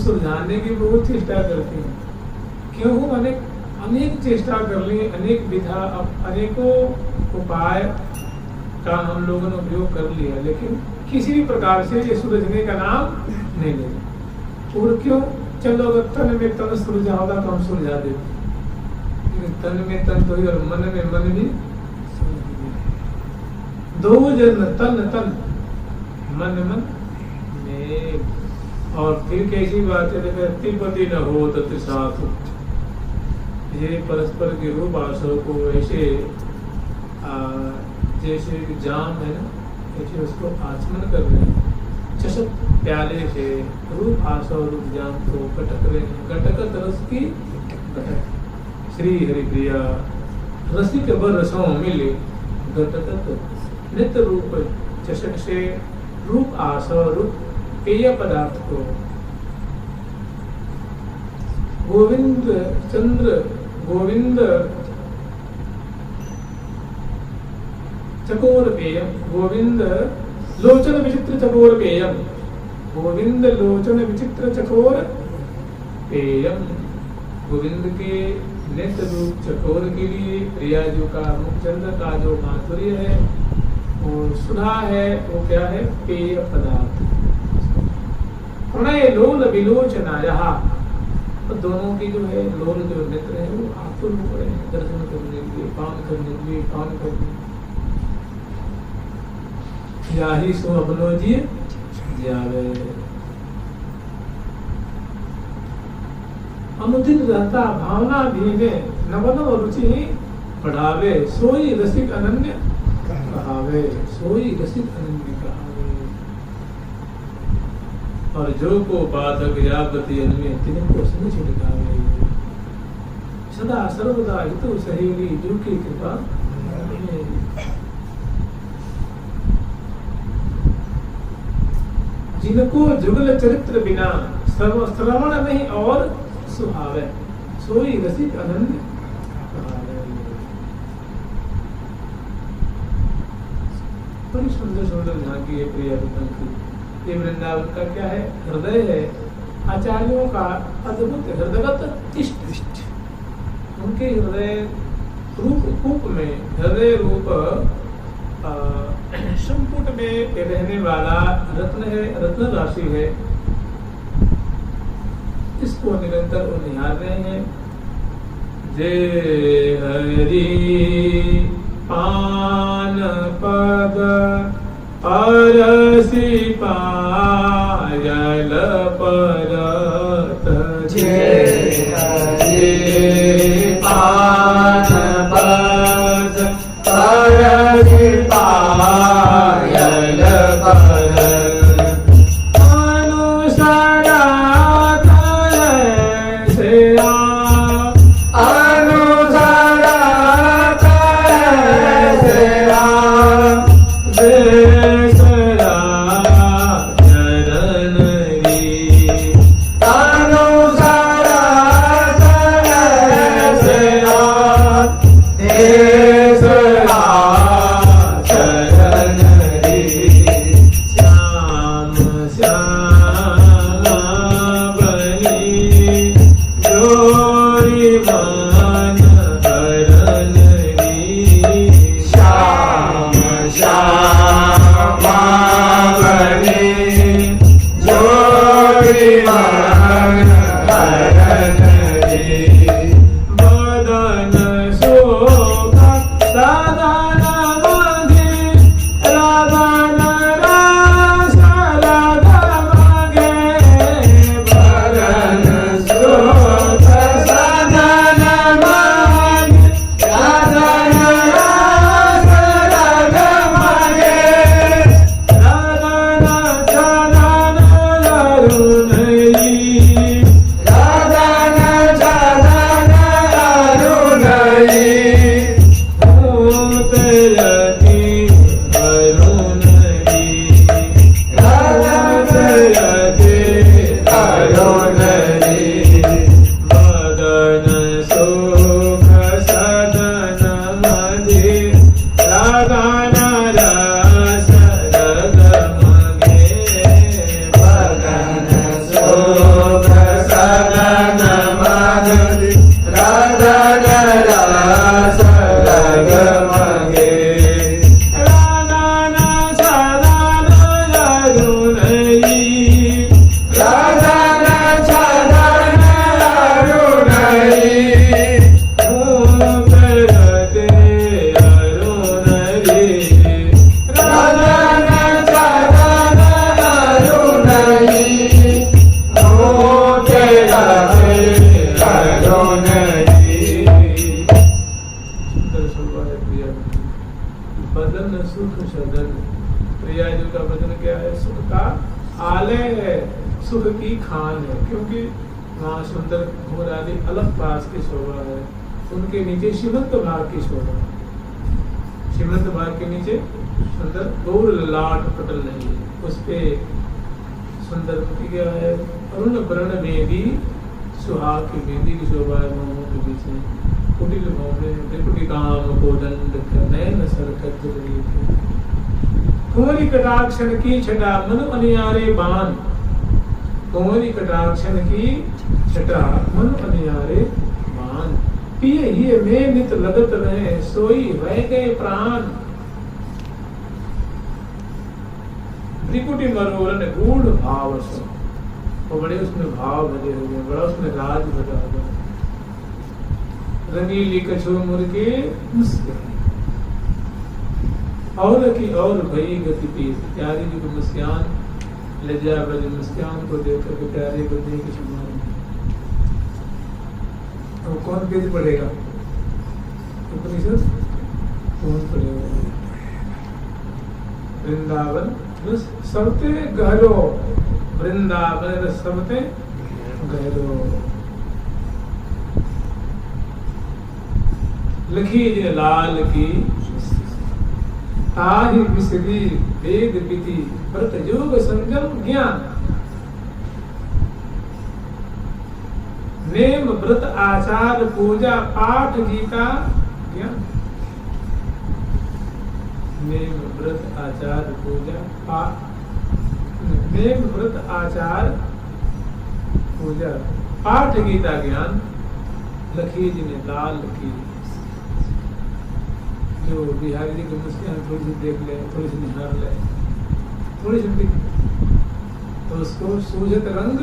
सुलझाने की बहुत चेष्टा करते हैं। क्यों? अनेक चेष्टा कर ली, अनेक विधा, अनेकों उपाय का हम लोगों ने उपयोग कर लिया, लेकिन किसी भी प्रकार से ये सुलझने का नाम नहीं ले। और क्यों? चलो अगर तन में तन सुलझा होगा तो हम सुलझा देते, तन में तन तो ही और मन में मन भी। दो जन तन तन मन मन में। और फिर कैसी बात है, त्रिपति न हो तत्सात, ये परस्पर के रूप आशय को ऐसे जैसे जाम है ना, ऐसे उसको आचमन कर रहे हैं चषक प्याले से, रूप आशय रूप जाम को कटक रहे हैं। कटकत रस की कटक श्री हरिप्रिया रसिक बर रसों मिले घटकत नित्य रूप चषक से रूप आशय रूप पेय पदार्थ को गोविंद चंद्र गोविंद चकोर पेयम, गोविंद लोचन विचित्र चकोर पेयम, गोविंद लोचन विचित्र चकोर पेयम। गोविंद के नेत्र रूप चकोर के लिए प्रियाजू का मुखचंद्र का जो माधुर्य है और सुधा है, वो क्या है? पेय पदार्थ। प्रणय लोल विलोचना, यहाँ तो दोनों की जो है लोल जो नेत्र है वो आतुर हो रहे हैं दर्शन करने के लिए, पान करने के लिए, पान करने। याही सो अपनो जी जावे, अनुदिन रहता भावना भी में नवनव रुचि बढ़ावे, सोई रसिक अनन्य कहावे, सोई रसिक अनन्य कहावे। और जो को बाधक यावती अन्य तिनको समझ लगावे, सदा सर्वदा हितु सहेली जो की कृपा। जिनको जुगल चरित्र बिना श्रवण नहीं और सुहावे, सोई रसिक अनन्य कहावे। बड़ी सुंदर सुंदर झांकी है प्रिया की। ये वृंदावन का क्या है? हृदय है, आचार्यों का अद्भुत हृदयगत इष्ट। उनके हृदय रूप कूप में, हृदय रूप संपुट में रहने वाला रत्न है, रत्न राशि है। इसको निरंतर वो निहार रहे हैं। जय हरि पान पद परसि पायल परत, जय हरि पान पद परसि पायल परत, अनुसरा I know बदन शोक सदन मगे राधन रास रगमगे बदन शोक सदन मगे राधन रास रगमगे राधन चरण अरुणई राधन चरण अरुणई भूतयति अरुणई राधयति अरुणई मदन सुख सदन मधि राधन रस रगमगे मदन सुख सदन मधि राधन रस रगमगे राधन चरण अरुणई राधन चरण अरुणई भूतयति अरुणई राधन चरण अरुणई भूतयति अरुणई। सुंदर सुनवा है प्रिया बदन सुख सदन। प्रिया जी का बदन क्या है? सुख का आलय है, सुख की खान है, क्योंकि वहाँ सुंदर घोर आदि अलग पास की शोभा है, उनके नीचे श्रीमंत भाग की शोभा है। श्रीमंत भाग के नीचे सुंदर गौर लाट पटल नहीं है, उस पे सुंदर मुखी क्या है? अरुण वर्ण मेदी सुहाग की मेदी की शोभा है। मोहों के पीछे कुटिल मोहे त्रिपुटी काम को दंड नयन सरकत रही थी। कुंवरी कटाक्षण की छटा मन अनियारे बाण। कुंवरी कटाक्षण की छटा मन अनियारे बाण। पिए ही में नित लगत रहे सोई रह गए प्राण। त्रिकुटी मनोरन गूढ़ भाव सो, वो बड़े उसमें भाव भरे हुए, बड़ा उसमें राज भरा हुआ। रंगीली कछो मुर्गे मुस्कान और की और भई गति पीर। प्यारी जी को मुस्कान लज्जा बज मुस्कान को देखकर के प्यारे को देख के सम्मान। अब कौन पेज पढ़ेगा? उपनिषद कौन पढ़ेगा? वृंदावन रस सबते गहरो, वृंदावन रस सबते गहरो। लखी जिन लाल की ताहि मिसरी वेद विधि व्रत योग संयम ज्ञान। नेम व्रत आचार पूजा पाठ गीता ज्ञान। नेम व्रत आचार पूजा पाठ, नेम व्रत आचार पूजा पाठ गीता ज्ञान। लखी जी ने लाल की जो बिहारी जी को मुस्कान थोड़ी सी देख ले, थोड़ी सी निहार ले, थोड़ी सी तो उसको सूझत रंग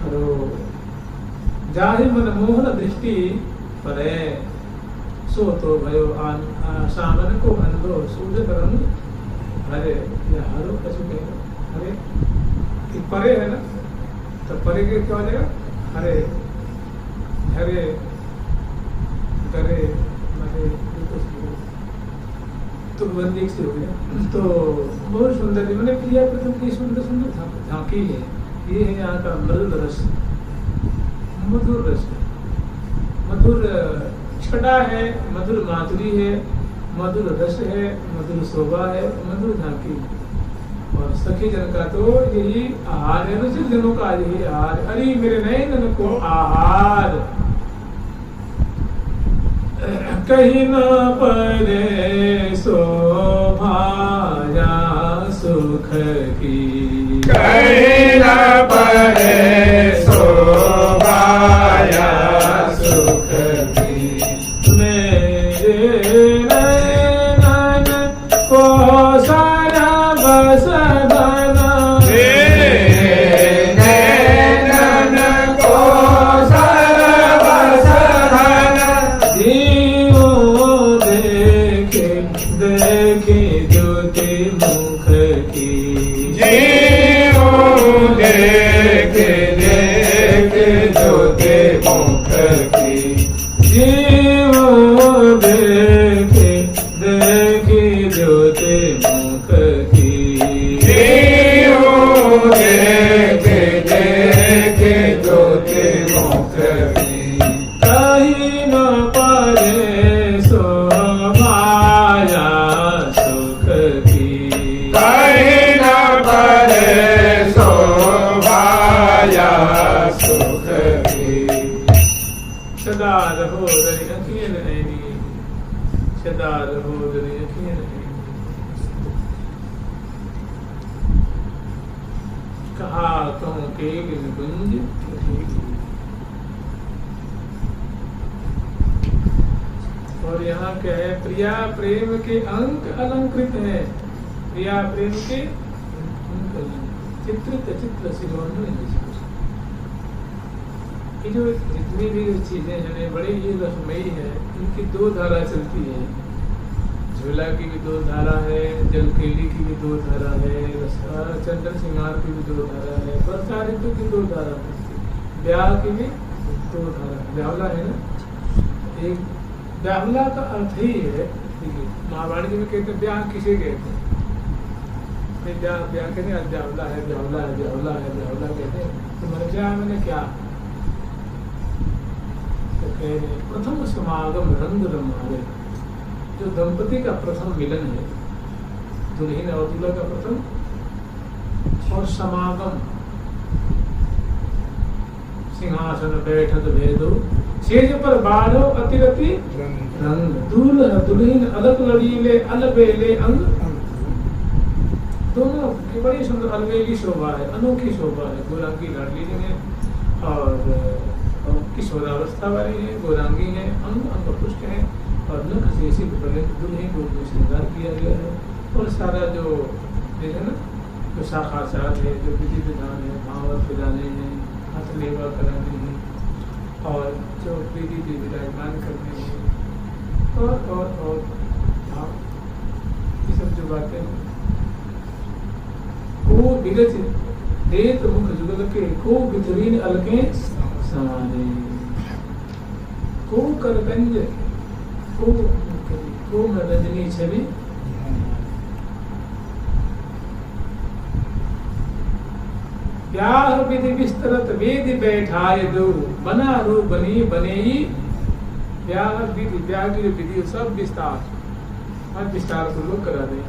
और जाहि मन मोहन दृष्टि परे सो तो भयो सामन को अंधो सूझत रंग हरे या हरो कछु कहे हरे परे है ना, तो परे के क्या हो जाएगा? हरे हरे करे मरे तो बंदी से हो गया। तो बहुत सुंदर जी मैंने प्रिया प्रथम की सुंदर सुंदर झांकी है। ये है यहाँ का मृदुल रस, मधुर रस, मधुर छटा है, मधुर माधुरी है, मधुर रस है, मधुर शोभा है, मधुर झांकी। और सखी जन का तो यही आहार है, रुचिर जनों का यही आहार। अरे मेरे नयन को आहार कहीं न परे शोभाया सुख की, कहीं न परे शोभाया सुख की। मेरे नयन को सारा बसना, नैनन को मुख की जीव देखे देखे ज्योति मुख की जीव देखे देखे ज्योति मुख की कहीं न पारे शोभाया सुख की कहीं न परे शोभाया सुख की सदा रहो दरि अखियन नैनी सदा रहो दरि अखियन नैनी कहा तुम केल गुंज और यहाँ क्या है प्रिया प्रेम के अंक अलंकृत है प्रिया प्रेम के अंक अलंकृत चित्रित चित्र सिरोमणि ये जो जितनी भी चीजें हैं बड़ी ये रसमयी है इनकी दो धारा चलती है झूला की भी दो धारा है जलकेली की भी दो धारा है चंद्र श्रृंगार की भी दो धारा है वर्षा ऋतु की दो धारा है ब्याह की भी दो धारा ब्याहला है ना एक ब्याहला का अर्थ ही है महावाणी में कहते हैं ब्याह किसे कहते हैं ब्याह ब्याह कहते हैं ब्याहला है ब्याहला है ब्याहला है ब्याहला कहते हैं तो मैंने ब्याह मैंने क्या तो कह रहे प्रथम समागम रंग रमावे जो दंपति का प्रथम मिलन है दुल्हन और दूल्हा का प्रथम और समागम सिंहासन बैठक भेदो सेज पर बाढ़ो अतिरति रंग दूल्हा दुल्हन अलग लड़ीले अलबेले अंग दोनों की बड़ी सुंदर अलबेली शोभा है अनोखी शोभा है गोरांगी लाडली है और किशोरावस्था वाली है गोरांगी है अंग अंग पुष्ट है और नख जैसी दुल्हन को श्रृंगार किया गया है और सारा जो है ना जो शाखाचार है जो विधि विधान है भाव पिलाने हैं हाथ लेवा कराने हैं और जो विधि भी विराजमान करने हैं और ये सब जो बातें हैं को बिरज देत मुख जुगल के को बिथरीन अलके समाने को करगंज को में रजनी छवि ब्याह विधि विस्तरत वेद बैठाए दो बना रो बनी बनेई ब्याह विधि ब्याह की विधि सब विस्तार हर विस्तार को लोग करा दें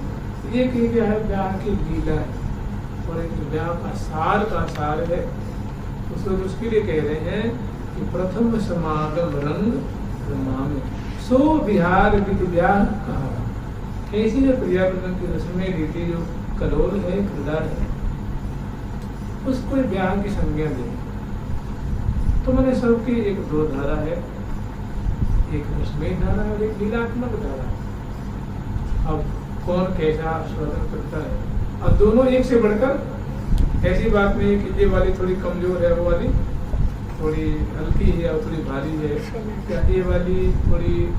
एक ही क्या है ब्याह की लीला है और एक ब्याह का सार है उसको उसके लिए कह रहे हैं कि प्रथम समागम रंग रमामे सो बिहार विधि ब्याह कहा ऐसी जो प्रियावृतन की रस्में रीति जो कलोल है किरदार है उसको ब्याह की संज्ञा दे तो मैंने सबकी एक दो धारा है एक रस्में धारा और एक लीलात्मक धारा अब कौन कैसा आस्वादन करता है अब दोनों एक से बढ़कर ऐसी बात नहीं कि ये वाली थोड़ी कमजोर है वो वाली थोड़ी हल्की है और थोड़ी भारी है ये वाली थोड़ी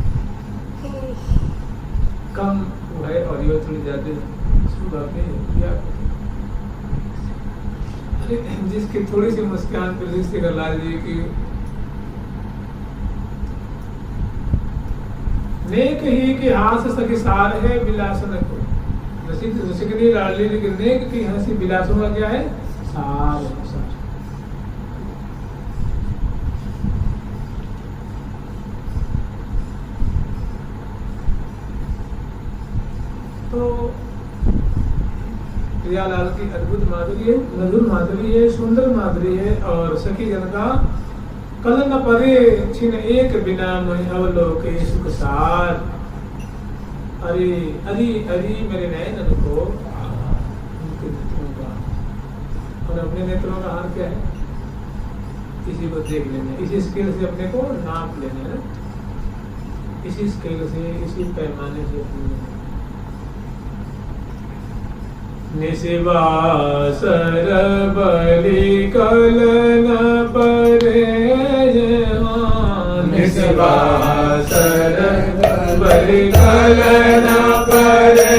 कम वो है और ये थोड़ी ज्यादा बात नहीं है जिसकी थोड़ी सी मुस्कान पर रिश्ते का लाल जी की नेक ही के हास सखी सार है विलासन को रसिकनी लाडली जी की नेक की हंसी विलासों का क्या है सार तो प्रियालाल की अद्भुत माधुरी है मधुर माधुरी है सुंदर माधुरी है और सखी जन का कल न परे छिन एक बिना मैं अवलोके सुख सार अरे अरे अरे मेरे नयन को उनके नेत्रों का और अपने नेत्रों का हाल क्या है किसी को देख लेना इसी स्केल से अपने को नाप लेना है इसी स्केल से इसी पैमाने से अपने निशिवासर बलि कलन परे निशिवासर बलि कलन परे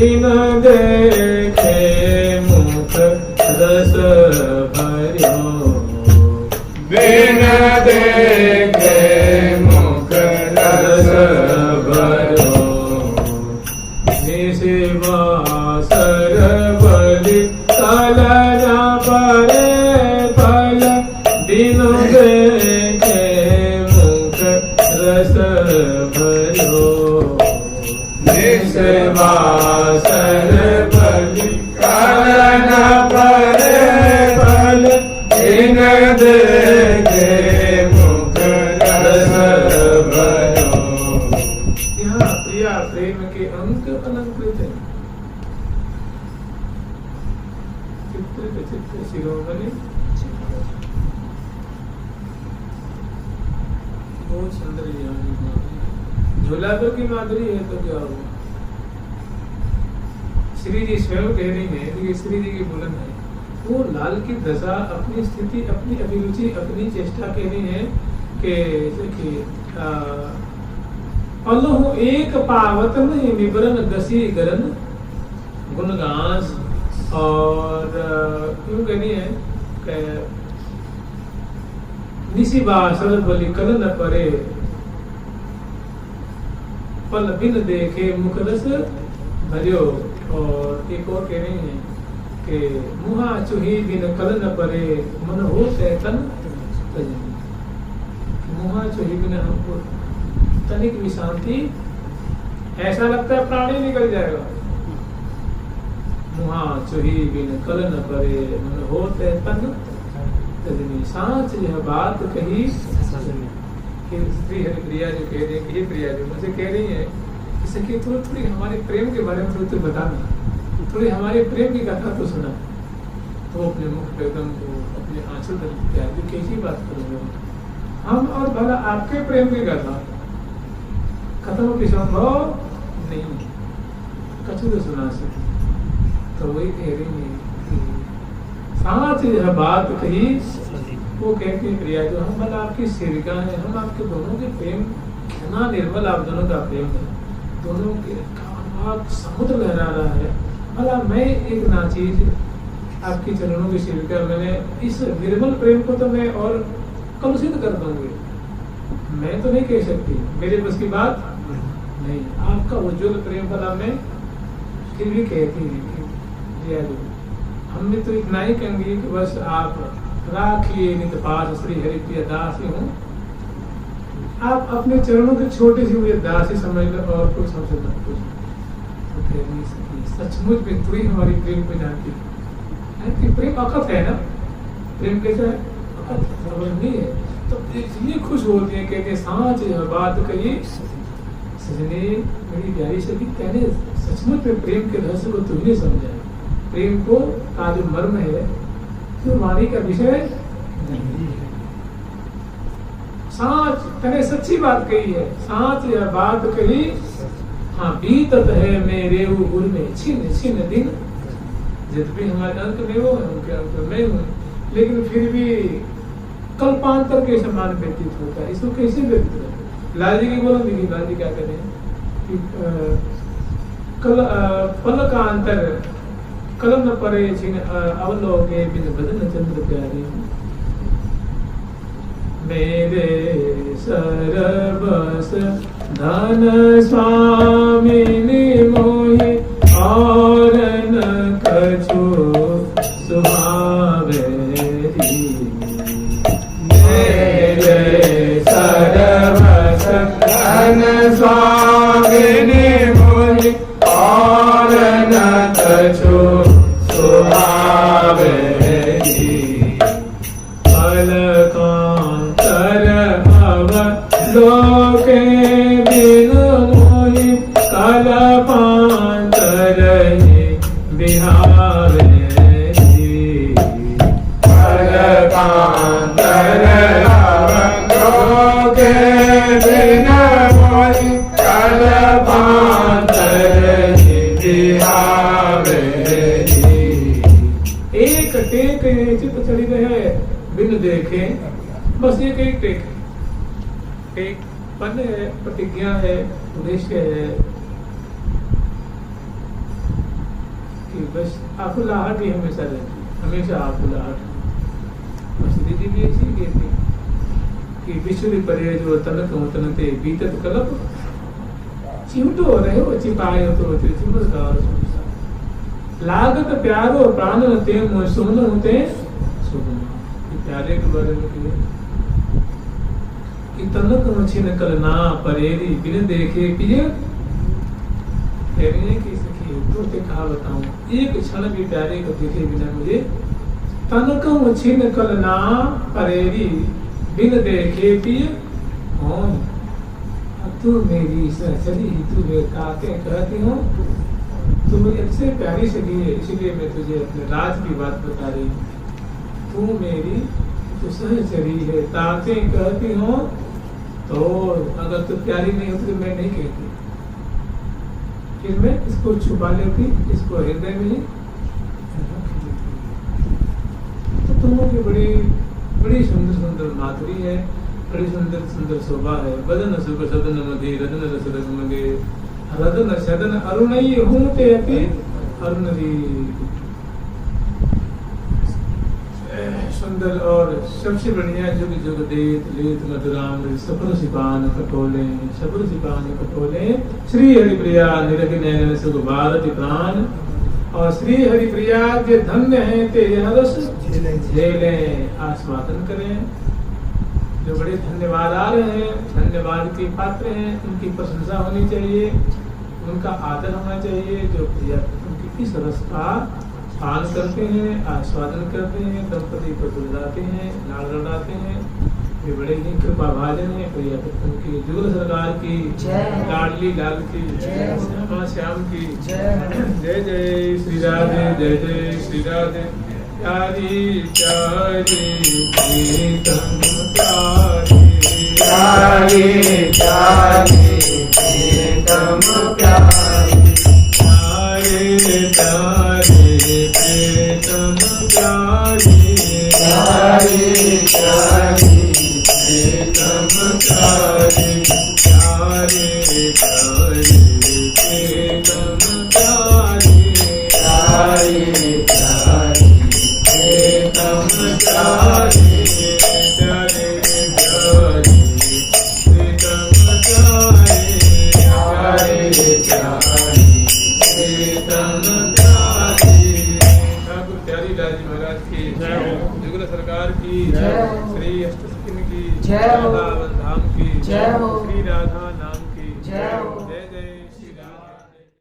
बिन देखे मुख रस भरियो बिन देखे मुख रस भरो निशिवासर बलि कलना परे फल बिनु देखे मुख रस भरो निशिवासर बलि कलना परे फल बिन देखे मुख रस भरो। यहाँ प्रिया प्रेम के अंक अलंकृत है। चित्र चित्र शिरोमणि वो चंद्रयानी झोलापुर की माधुरी है तो क्या हुआ। श्री जी स्वयं कह रही है, ये श्री जी की बोलन है, वो लाल की दशा अपनी स्थिति अपनी अभिरुचि अपनी चेष्टा कह रही है कि अलहु एक पावत में निबरन दसी गरन गुणगास और क्यों कहनी है कि निसी बासर बलि कलन परे पल बिन देखे मुखरस भरियो। और एक और कह रही है कि मुहा चुही बिन कलन परे मन हो तन मुहा चुही बिन हमको तनिक भी शांति ऐसा लगता है प्राणी निकल जाएगा। मुहा चुही बिन कलन परे मन हो तन तजनी सांच यह बात कही कि स्त्री हरि प्रिया जो कह रही है कि ये प्रिया जो मुझे कह रही है कि थोड़ी हमारे प्रेम के बारे में थोड़ी बताना, थोड़ी हमारे प्रेम की कथा तो सुना। तो अपने मुख बेगम को अपने आंचल पर कैसी बात करोगे हम और भला आपके प्रेम की कथा खत्म की संभव नहीं कछु तो सुना सकते। तो वही कह रही है कि साथ यह बात कही वो कहती प्रिया जो हम भला आपकी सेविका है, हम आपके दोनों के प्रेम कितना निर्मल आप दोनों का प्रेम है, दोनों के समुद्र लहरा रहा है। भला मैं एक नाचीज आपकी चरणों की सेविका, मैंने इस निर्मल प्रेम को तो मैं और कलुषित कर दूंगी, मैं तो नहीं कह सकती, मेरे बस की बात नहीं। आपका उज्ज्वल प्रेम भला मैं फिर भी कहती है हमने तो इतना ही कहेंगे कि बस आप राखिए नित पास श्री हरिप्रिय दासी हूँ। आप अपने चरणों की छोटी सी मुझे दासी समझ लो और कुछ हमसे मत पूछो। सचमुच में तू ही हमारी प्रेम को जानती है कि प्रेम अकथ है ना, प्रेम कैसा है अकथ नहीं है। तो इतनी खुश होती है कहते सांच यह बात कही सजने मेरी प्यारी सखी, कहने सचमुच में प्रेम के रहस्य को तू ही नहीं समझा। प्रेम को का जो मर्म है तो वाणी का विषय नहीं है। सांच कहने सच्ची बात कही है, सांच यह बात कही हाँ बीतत है मेरे उर में छिन छिन दिन। यद्यपि हमारे अंक में वो है, उनके अंक में मैं हूँ, लेकिन फिर भी कल्पांतर के समान व्यतीत होता है। इसको कैसे व्यतीत होता है? लाल जी की बोलो दीदी, लाल जी क्या करें कि पल का अंतर कलम न परे छिन अवलोके बिन बदन चंद्र प्यारी। मेरे सरबस धन स्वामिनी मोहि और न कछु सुभावे। मेरे सरबस धन स्वामिनी मोहि और न कछु सुभावे। अलकांतर अवलोके बिन मोहि कल्पांतर बिहावे। अलकांतर अवलोके बिन मोहि कल्पांतर बिहावे। एक टेक चित्त चली रहे बिन देखे, बस एक एक टेक एक पद है, प्रतिज्ञा है, उद्देश्य है कि बस आकुलाहट ही हमेशा रहती, हमेशा आकुलाहट। बस दीदी भी ऐसी कहती विशुरि परे जो तनक तनते बीतत कलप चिमटो रहे हो चिपाए तो चिमटदार लागत प्यारो प्राण ते सुमन होते सुमन प्यारे के बारे में कहिए कि तनक मछी नकल ना परेरी बिन देखे पिए कहने की सखी तो ते कहा बताऊं एक क्षण भी प्यारे को देखे बिना मुझे तनक मछी नकल ना परेरी बिन देखे पिए कौन तू मेरी सहचरी तू मेरे काके कहती हूँ तू मुझे अच्छे प्यारी सगी है इसलिए मैं तुझे अपने राज की बात बता रही हूँ तू मेरी तो सहचरी है ताके कहती हूँ तो अगर तू प्यारी नहीं होती तो मैं नहीं कहती फिर मैं इसको छुपा लेती इसको हृदय में ही तो तुम की बड़ी बड़ी सुंदर सुंदर माधुरी है बड़ी सुंदर सुंदर शोभा है बदन सुख सदन मधे रदन रस रस मगे रदन सदन अरुणई हूते अपि अरुणरी सुंदर और सबसे बढ़िया जुग जुग देत लेत मधुराम सपुर सिपान कटोले श्री हरिप्रिया निरख नयन सुख भारती प्राण और श्री हरिप्रिया के धन्य है ते यह रस झेले आस्वादन करें जो बड़े धन्यवाद आ रहे हैं धन्यवाद के पात्र हैं उनकी प्रशंसा होनी चाहिए उनका आदर होना चाहिए जो प्रिया उनकी इस रस का पान करते हैं आस्वादन करते हैं दंपति को दुलाते हैं लाड़ लड़ाते हैं ये बड़े ही कृपा भाजन है प्रिया की जुगल सरकार की लाडली लाल की श्यामा श्याम की जय जय श्री राधे जय जय श्री राधे प्यारी प्यारी प्रीतम प्यारी प्यारी प्यारी प्रीतम प्यारी प्यारे प्यारे प्रीतम प्यारी प्यारी प्यारी प्रीतम प्यारी प्यारे प्यारे प्रीतम प्यारी प्यारी प्यारी प्रीतम प्यारी प्यारे प्यारे प्रीतम प्यारी प्यारी प्यारी प्रीतम प्यारी ठाकुर प्यारी दाजी महाराज की जुगल सरकार की श्री अष्टसिद्धि की जय हो। राधा धाम की जय हो। श्री राधा नाम की जय हो।